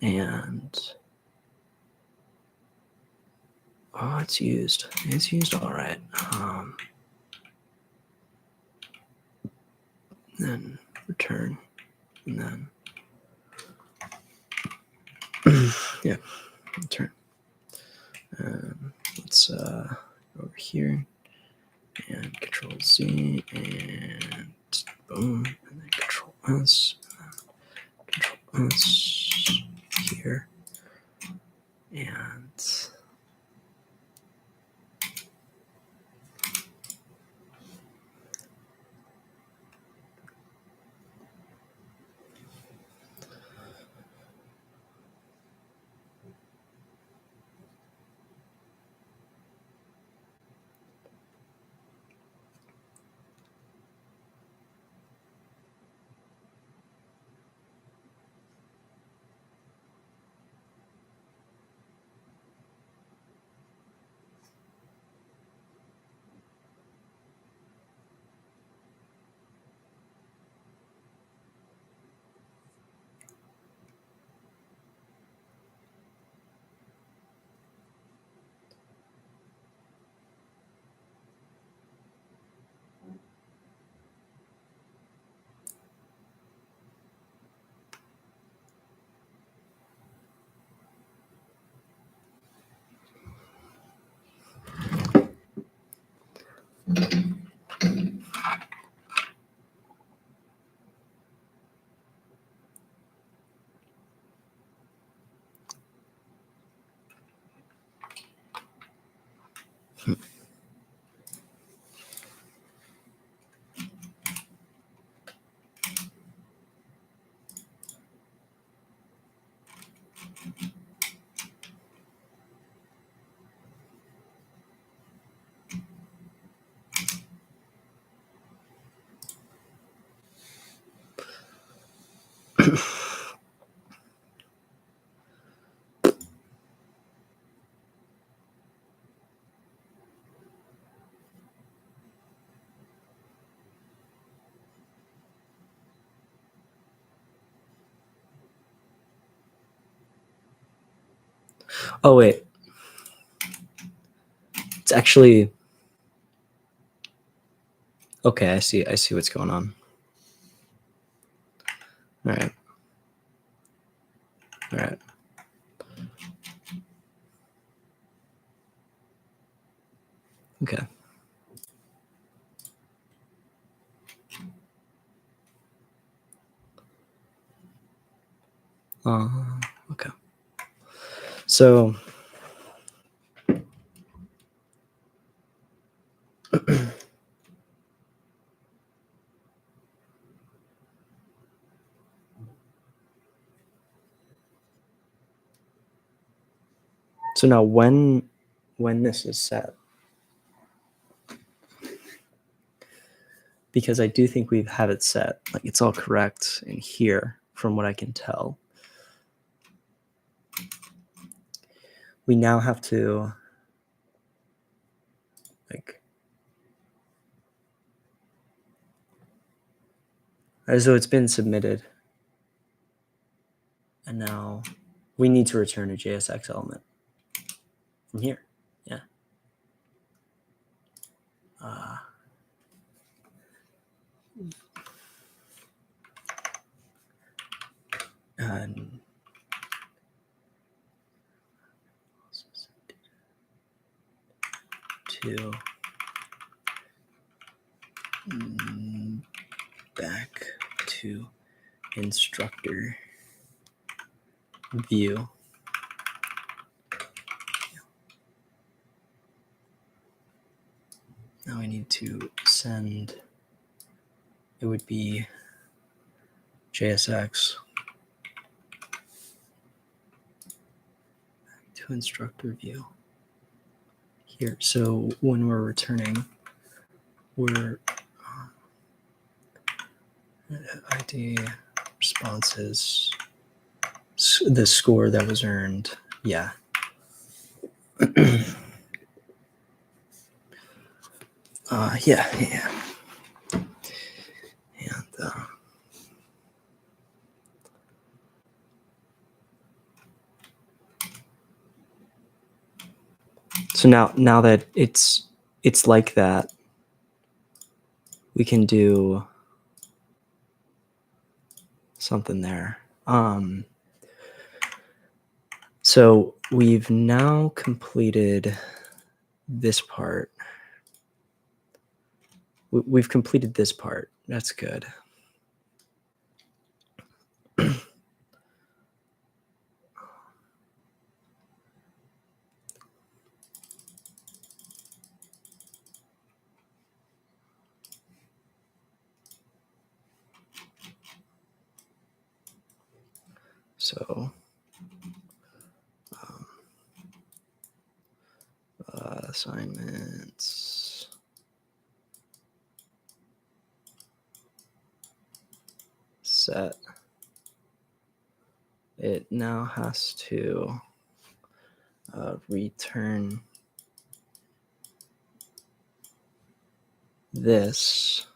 And. Oh, it's used. All right. Then return. And then. Yeah, return. Let's over here and Control Z and boom, and then Control S, Control S here, and Oh wait, it's actually okay. I see what's going on. All right. Okay. Okay. So so now when this is set, because I do think we have it set, like it's all correct in here from what I can tell. We now have to like, so it's been submitted, and now we need to return a JSX element from here. Yeah. And to back to instructor view. Now I need to send, it would be JSX to instructor view here. So when we're returning, we're ID responses, the score that was earned. Yeah. Yeah. And so now that it's like that, we can do something there. So we've now completed this part. We've completed this part. That's good. So assignments. Set. It now has to return this.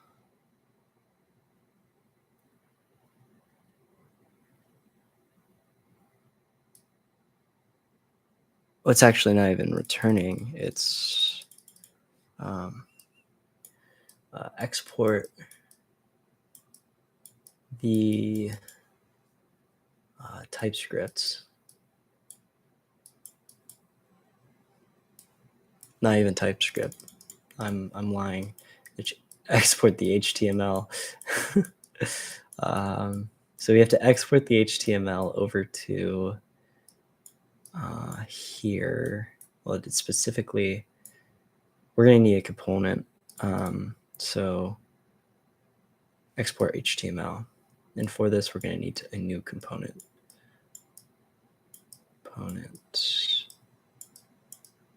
Well, it's actually not even returning. It's export the TypeScript. Not even TypeScript. I'm lying. Export the HTML. So we have to export the HTML over to here. Well, it's specifically, we're going to need a component. So export HTML. And for this, we're going to need a new component.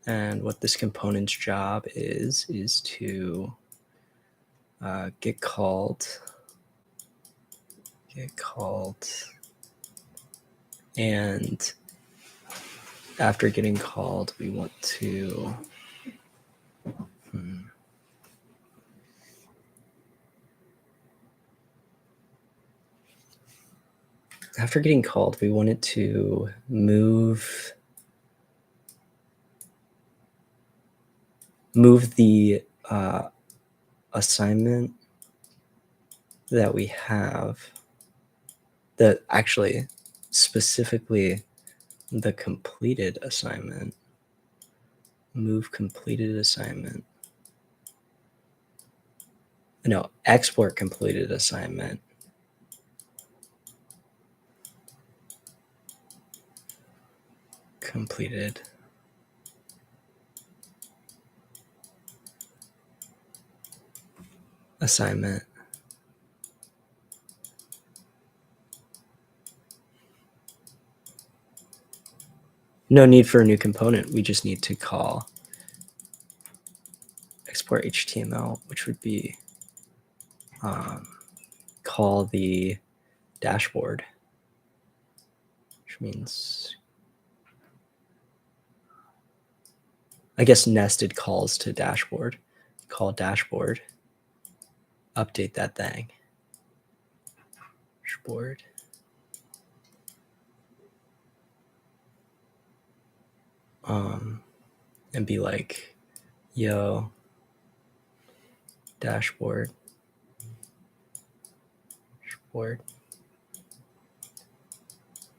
And what this component's job is to get called get called, and after getting called, we want to after getting called, we want it to move the assignment that we have, that actually specifically the completed assignment, move completed assignment. No, export completed assignment. Completed assignment. No need for a new component. We just need to call export HTML, which would be call the dashboard, which means, I guess, nested calls to dashboard. Call dashboard, update that thing. Dashboard. And be like, yo, dashboard,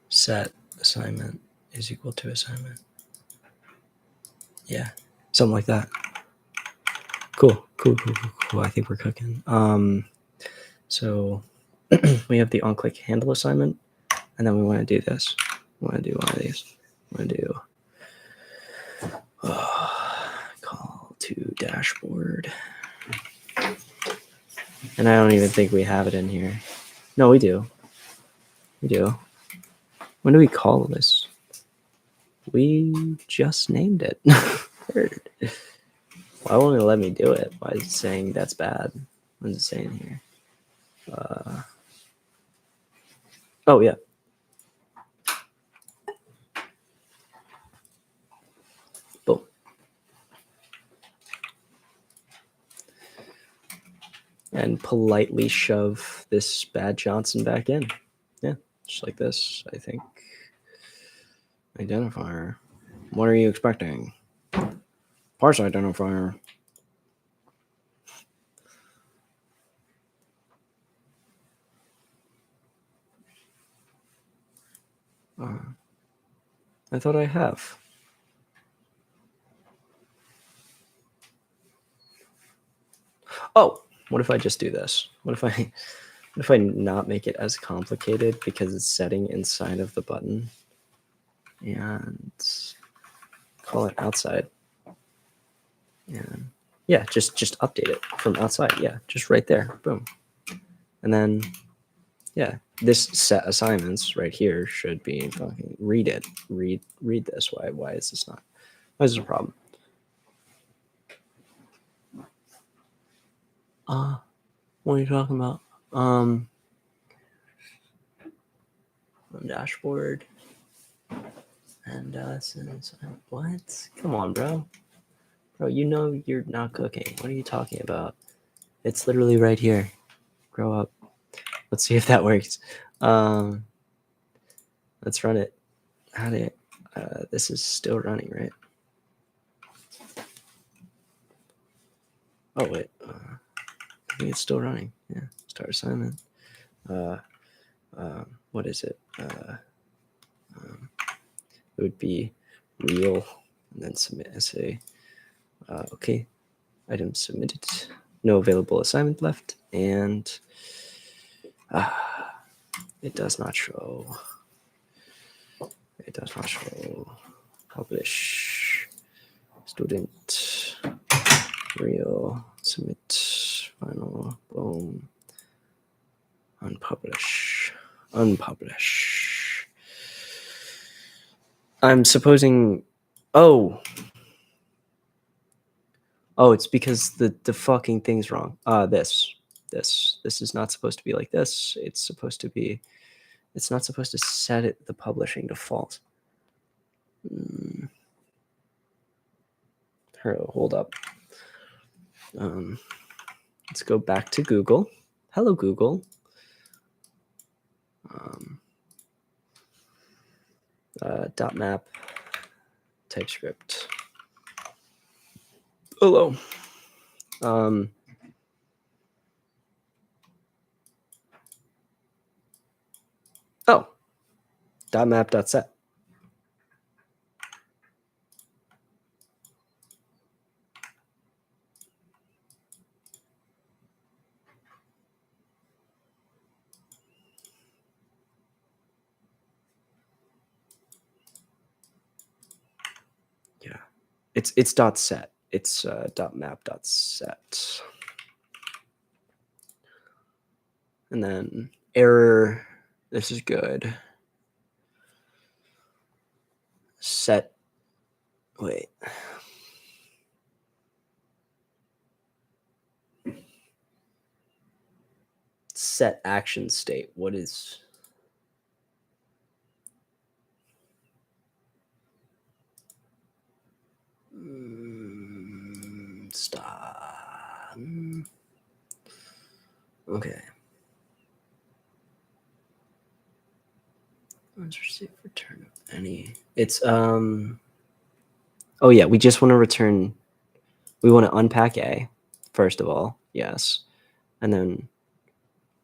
set assignment is equal to assignment. Yeah, something like that. Cool. I think we're cooking. So we have the on-click handle assignment, and then we want to do this. We want to do one of these. We want to do call to dashboard. And I don't even think we have it in here. No, we do. When do we call this? We just named it. Why won't it let me do it? Why is it saying that's bad? What is it saying here? Oh, yeah. Boom. And politely shove this bad Johnson back in. Yeah, just like this, I think. Identifier. What are you expecting? Parse identifier. I thought I have. Oh, what if I just do this? What if I not make it as complicated because it's setting inside of the button, and call it outside? And yeah, just update it from outside. Yeah, just right there. Boom. And then, yeah, this set assignments right here should be fucking read it. Read this. Why is this not? Why is this a problem? What are you talking about? Dashboard. And what? Come on, bro. Bro, you know you're not cooking. What are you talking about? It's literally right here. Grow up. Let's see if that works. Let's run it. How did this is still running, right? Oh wait, I think it's still running. Yeah, start assignment. What is it? It would be real, and then submit essay. Okay, item submitted. No available assignment left, and it does not show. It does not show. Publish. Student. Real. Submit. Final. Boom. Unpublish. I'm supposing. Oh, it's because the fucking thing's wrong. This. this. This is not supposed to be like this. It's not supposed to set it the publishing default. Hold up. Let's go back to Google. Hello, Google. .map TypeScript. Hello. .map.set. Yeah, it's .set. It's .map.set. And then error. This is good. Set. Wait. Set action state. What is? Stop. Okay. Let's receive return of any. It's oh yeah, we just want to return. We want to unpack A first of all, yes, and then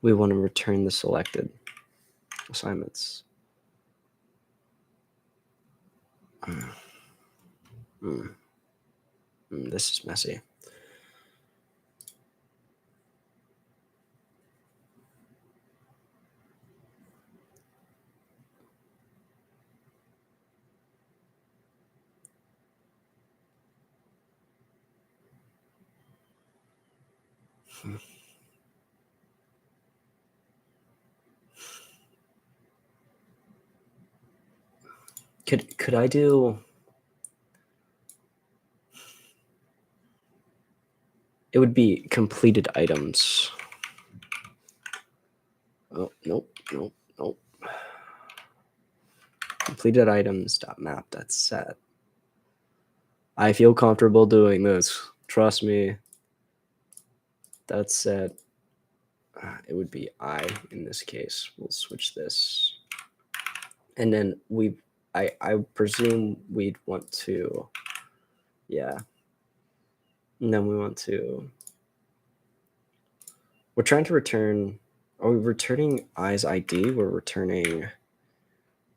we want to return the selected assignments. This is messy. Could I do? It would be completed items. Oh, nope. Completed items .map.set. I feel comfortable doing this. Trust me. That's set. It would be I in this case. We'll switch this. And then I presume we'd want to, yeah. And then we want to, we're trying to return, are we returning I's ID? We're returning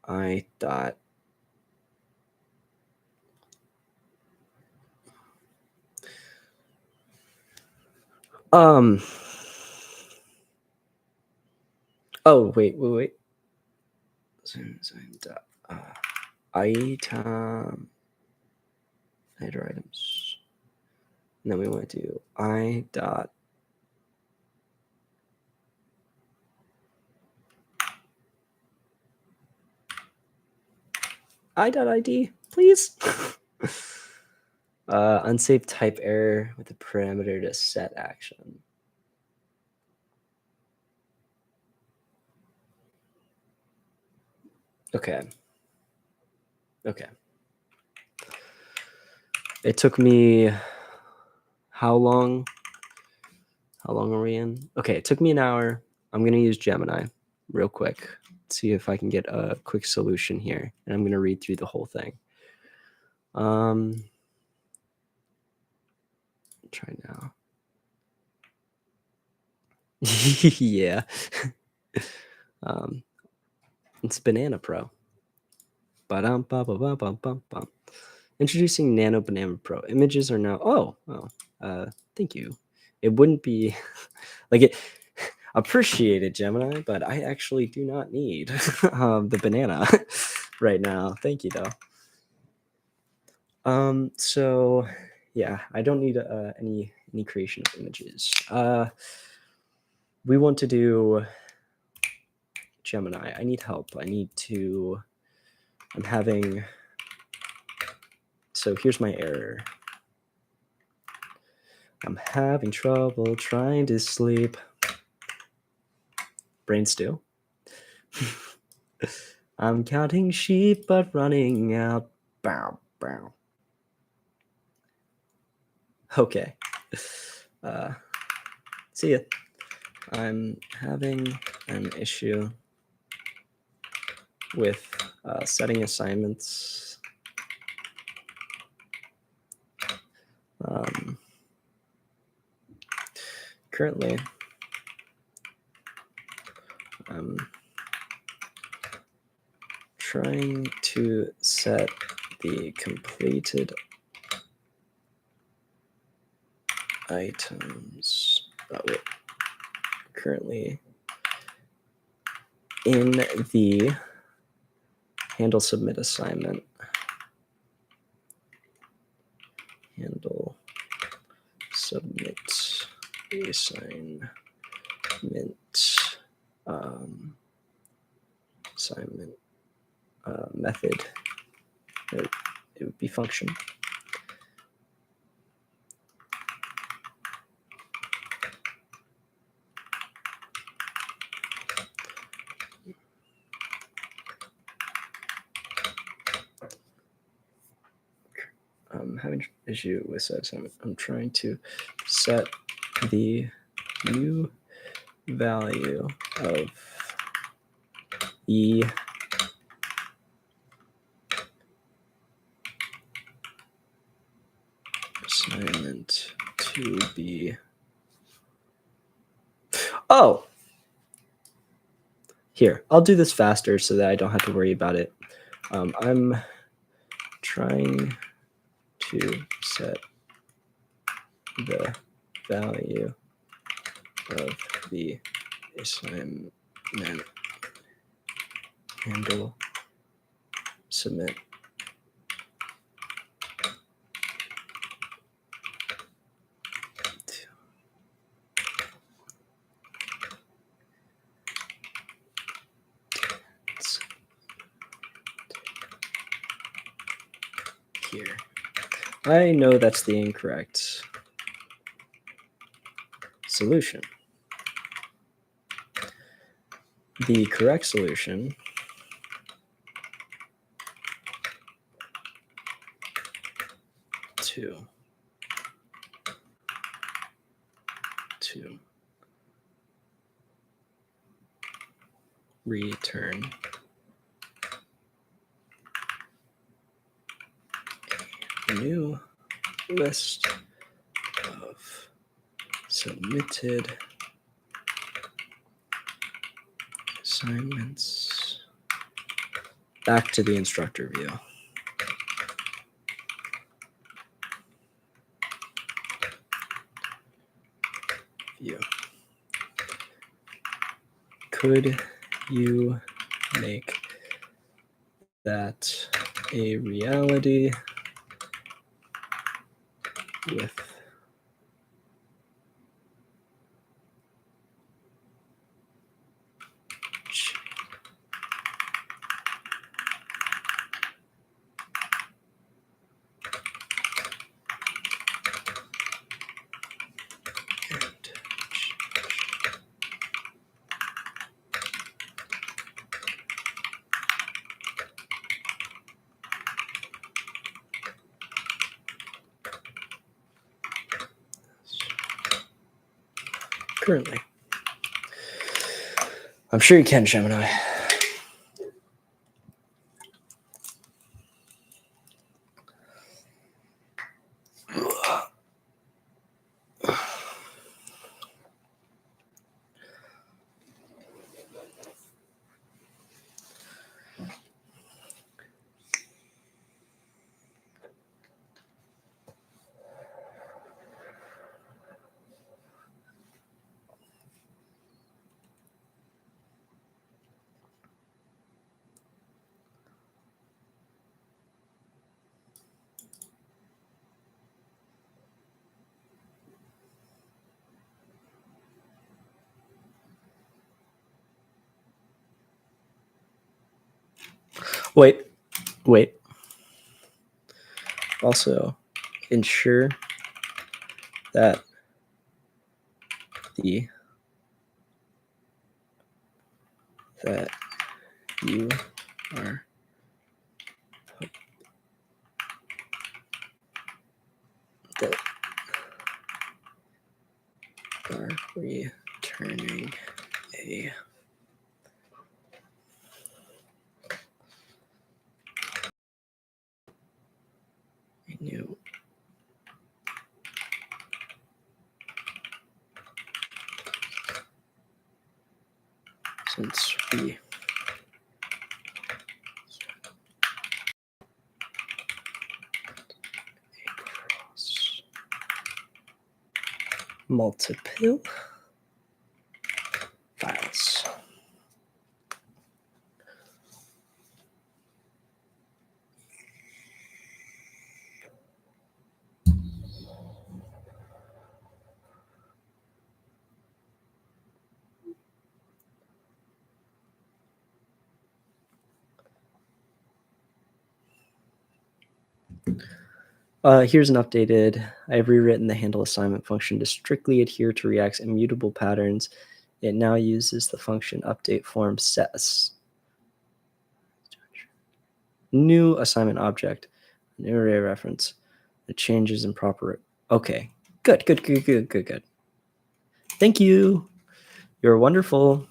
I dot, oh, wait. Item, header items. And then we want to do I dot, I.id, please. Unsafe type error with the parameter to set action. Okay. It took me how long? How long are we in? Okay, it took me an hour. I'm going to use Gemini real quick. See if I can get a quick solution here. And I'm going to read through the whole thing. Try now. Yeah. It's Banana Pro. Ba-dum-ba-ba-ba-bum-bum. Introducing Nano Banana Pro. Images are now. Thank you. It wouldn't be like it. Appreciate it, Gemini, but I actually do not need the banana right now. Thank you, though. So yeah, I don't need any creation of images. We want to do Gemini. I need help. I'm having. So here's my error. I'm having trouble trying to sleep. brain stew. I'm counting sheep, but running out. Bow, bow. Okay. See ya. I'm having an issue with setting assignments. Currently, I'm trying to set the completed items. Wait. Currently in the handle submit assignment. Handle submit assignment assignment method. It would be function. I'm having an issue with that assignment. I'm trying to set the new value of e assignment to be. Oh, here, I'll do this faster so that I don't have to worry about it. I'm trying to set the value of the assignment handle submit. Here. I know that's the incorrect solution. The correct solution to return a new list of submitted assignments back to the instructor view. Could you make that a reality with currently? I'm sure you can, Gemini. Wait. Also, ensure that the that you are returning a new since we across multiple files. Here's an updated. I've rewritten the handle assignment function to strictly adhere to React's immutable patterns. It now uses the function update form sets. New assignment object, new array reference. The changes in proper. Okay, good. Thank you. You're wonderful.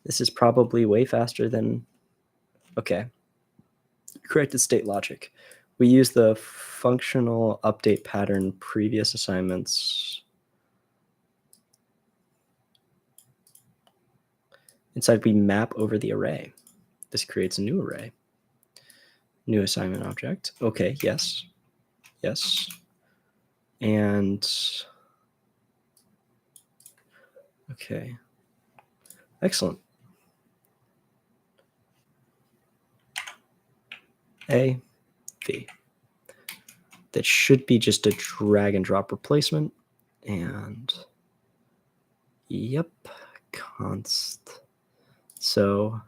This is probably way faster than. Okay. Corrected state logic. We use the functional update pattern previous assignments. Inside, we map over the array. This creates a new array. New assignment object. Okay, yes. And okay. Excellent. A, V. That should be just a drag and drop replacement. And yep, const. So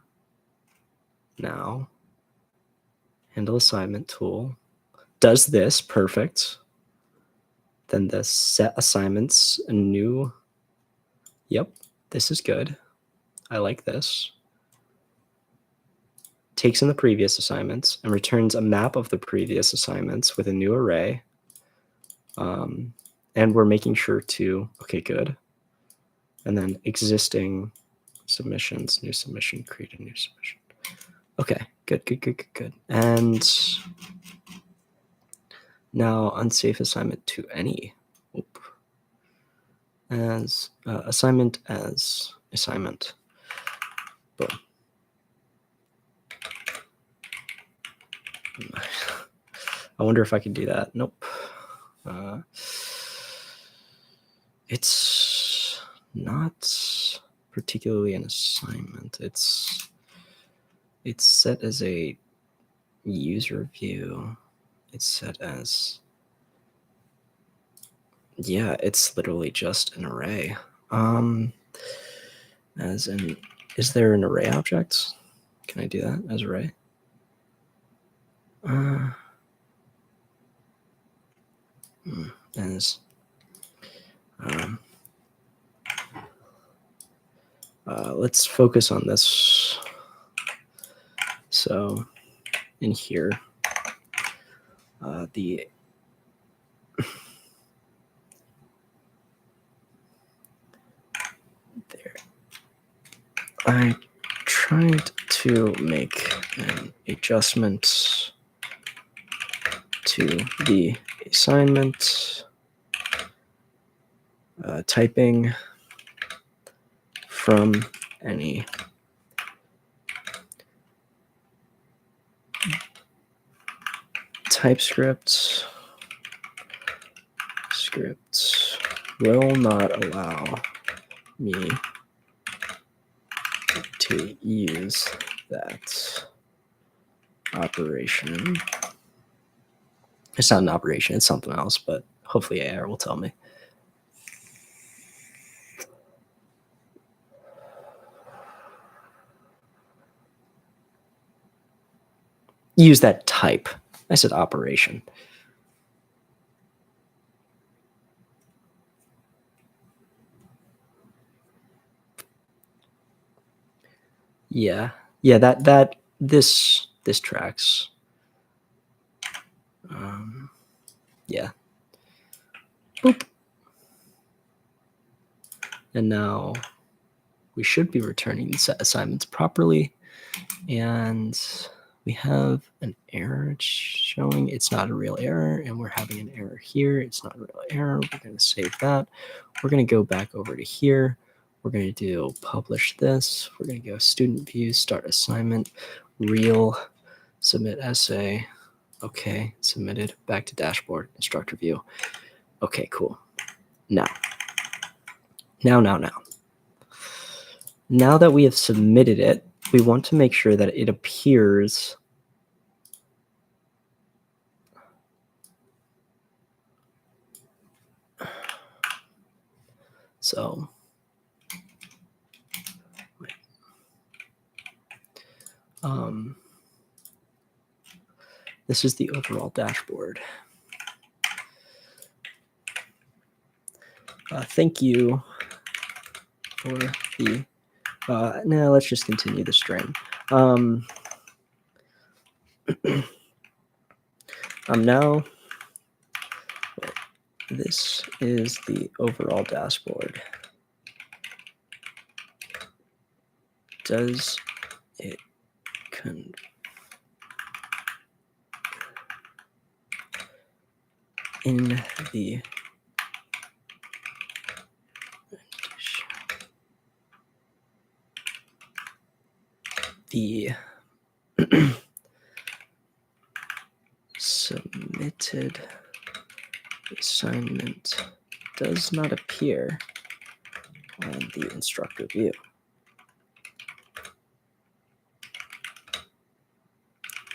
now handle assignment tool does this, perfect. Then the set assignments, a new, yep, this is good. I like this. Takes in the previous assignments and returns a map of the previous assignments with a new array. And we're making sure to, okay, good. And then existing submissions, new submission, create a new submission. Okay, good. And now unsafe assignment to any. Oop. As assignment as assignment. Boom. I wonder if I could do that. Nope. It's not particularly an assignment. It's set as a user view. It's set as, yeah, it's literally just an array. As in, is there an array object? Can I do that as array? As let's focus on this. So in here, the there. I tried to make an adjustment to the assignment typing from any TypeScript scripts will not allow me to use that operation. It's not an operation, it's something else, but hopefully AI will tell me. Use that type. I said operation. Yeah. This tracks. Yeah. Boop. And now we should be returning the set assignments properly. And we have an error. It's showing it's not a real error, and we're having an error here. It's not a real error. We're going to save that. We're going to go back over to here. We're going to do publish this. We're going to go student view, start assignment, real, submit essay. Okay, submitted. Back to dashboard, instructor view. Okay, cool. Now that we have submitted it, we want to make sure that it appears so. This is the overall dashboard. Thank you for the. Now let's just continue the string. Now, this is the overall dashboard. Does it in the submitted assignment does not appear on the instructor view.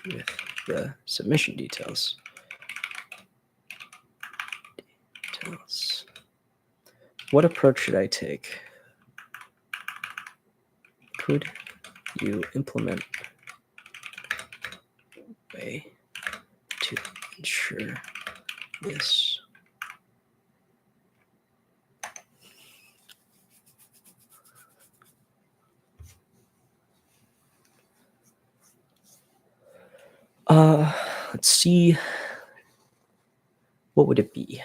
With the submission details. What approach should I take? Could you implement a way to ensure this? Let's see. What would it be?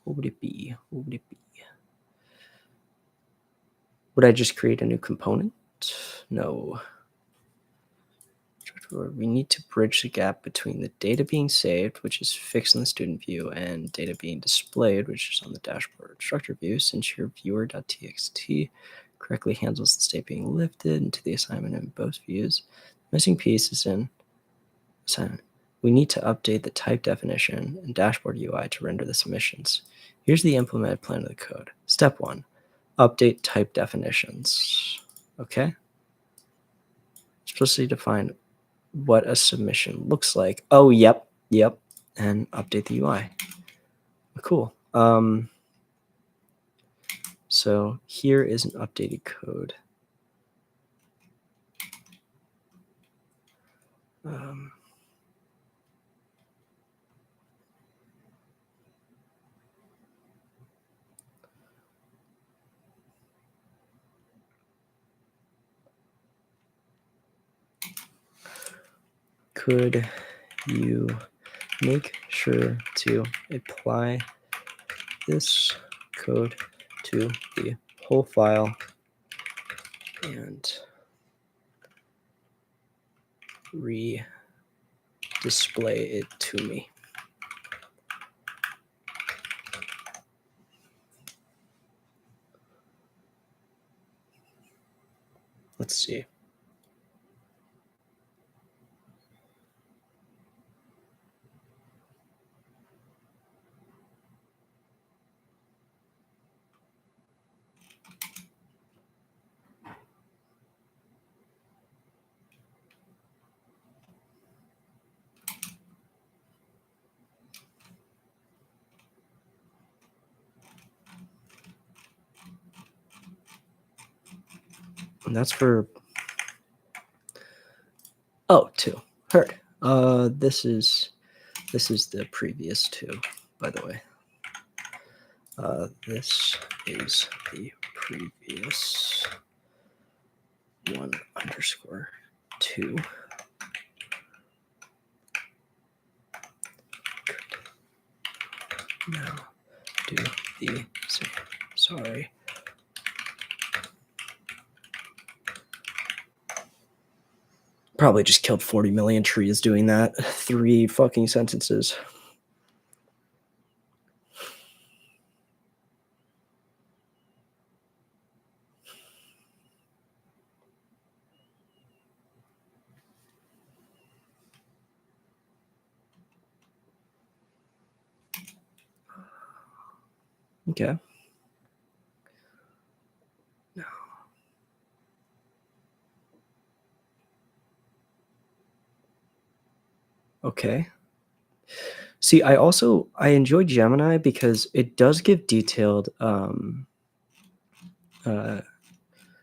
Would I just create a new component? No. We need to bridge the gap between the data being saved, which is fixed in the student view, and data being displayed, which is on the dashboard instructor view, since your viewer.txt correctly handles the state being lifted into the assignment in both views. The missing piece is in assignment. We need to update the type definition and dashboard UI to render the submissions. Here's the implemented plan of the code. Step 1, update type definitions. Okay? Explicitly define what a submission looks like. Oh, yep. And update the UI. Cool. So here is an updated code. Could you make sure to apply this code to the whole file and display it to me? Let's see. And that's for 2. Heard. This is the previous 2, by the way. This is the previous 1_2. Now do the same. Sorry. Probably just killed 40 million trees doing that. 3 fucking sentences. Okay. No. Okay. See, I enjoy Gemini because it does give detailed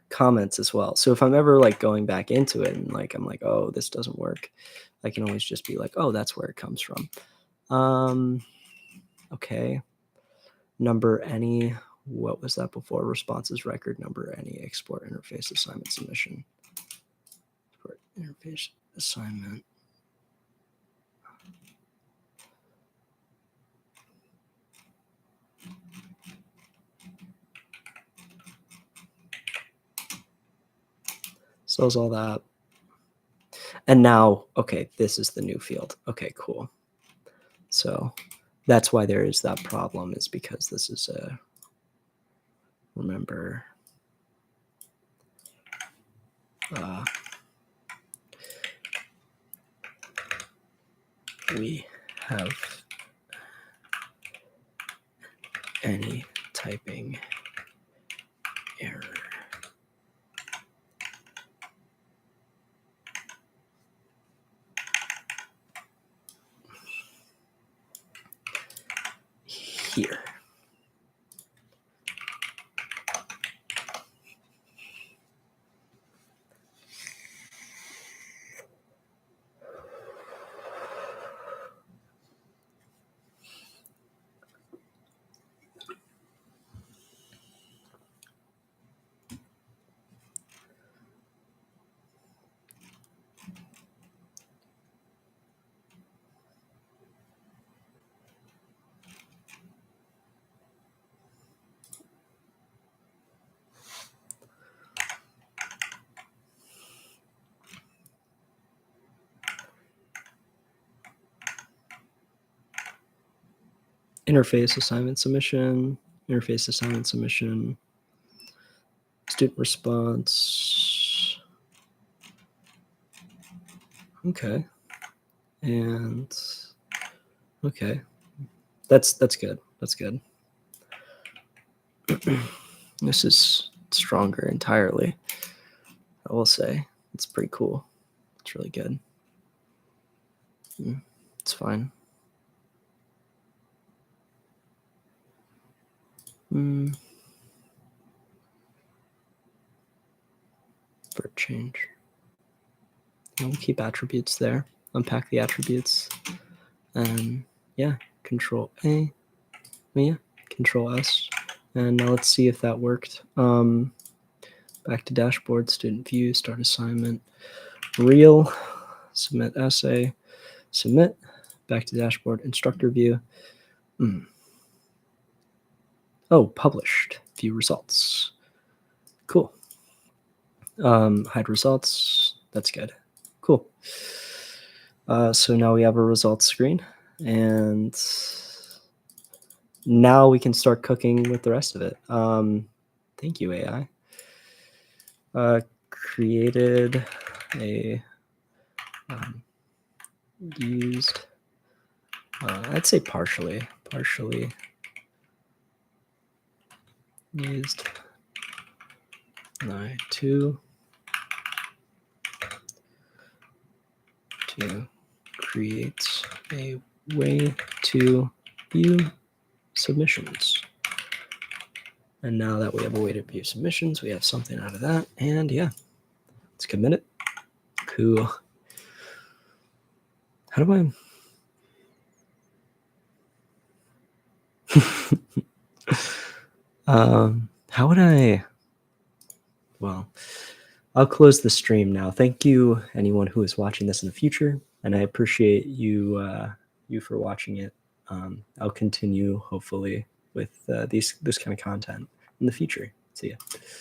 comments as well. So if I'm ever like going back into it and like I'm like, oh, this doesn't work, I can always just be like, oh, that's where it comes from. Okay. Number any. What was that before? Responses record number any export interface assignment submission. Export interface assignment. Sells all that. And now, okay, this is the new field. Okay, cool. So that's why there is that problem, is because this is a, remember, we have any typing error. Here. Interface assignment submission, student response. Okay. And okay. That's good. That's good. This is stronger entirely. I will say it's pretty cool. It's really good. It's fine. For change. We'll keep attributes there. Unpack the attributes. And yeah, Control A. Yeah, Control S. And now let's see if that worked. Back to dashboard, student view, start assignment, real, submit essay, submit, back to dashboard, instructor view. Oh, published, view results. Cool. Hide results. That's good. Cool. So now we have a results screen, and now we can start cooking with the rest of it. Thank you, AI. Created a used, I'd say partially used to create a way to view submissions. And now that we have a way to view submissions, we have something out of that. And yeah, let's commit it. Cool. How do I... how would I... Well, I'll close the stream now. Thank you, anyone who is watching this in the future, and I appreciate you for watching it. I'll continue hopefully with this kind of content in the future. See ya.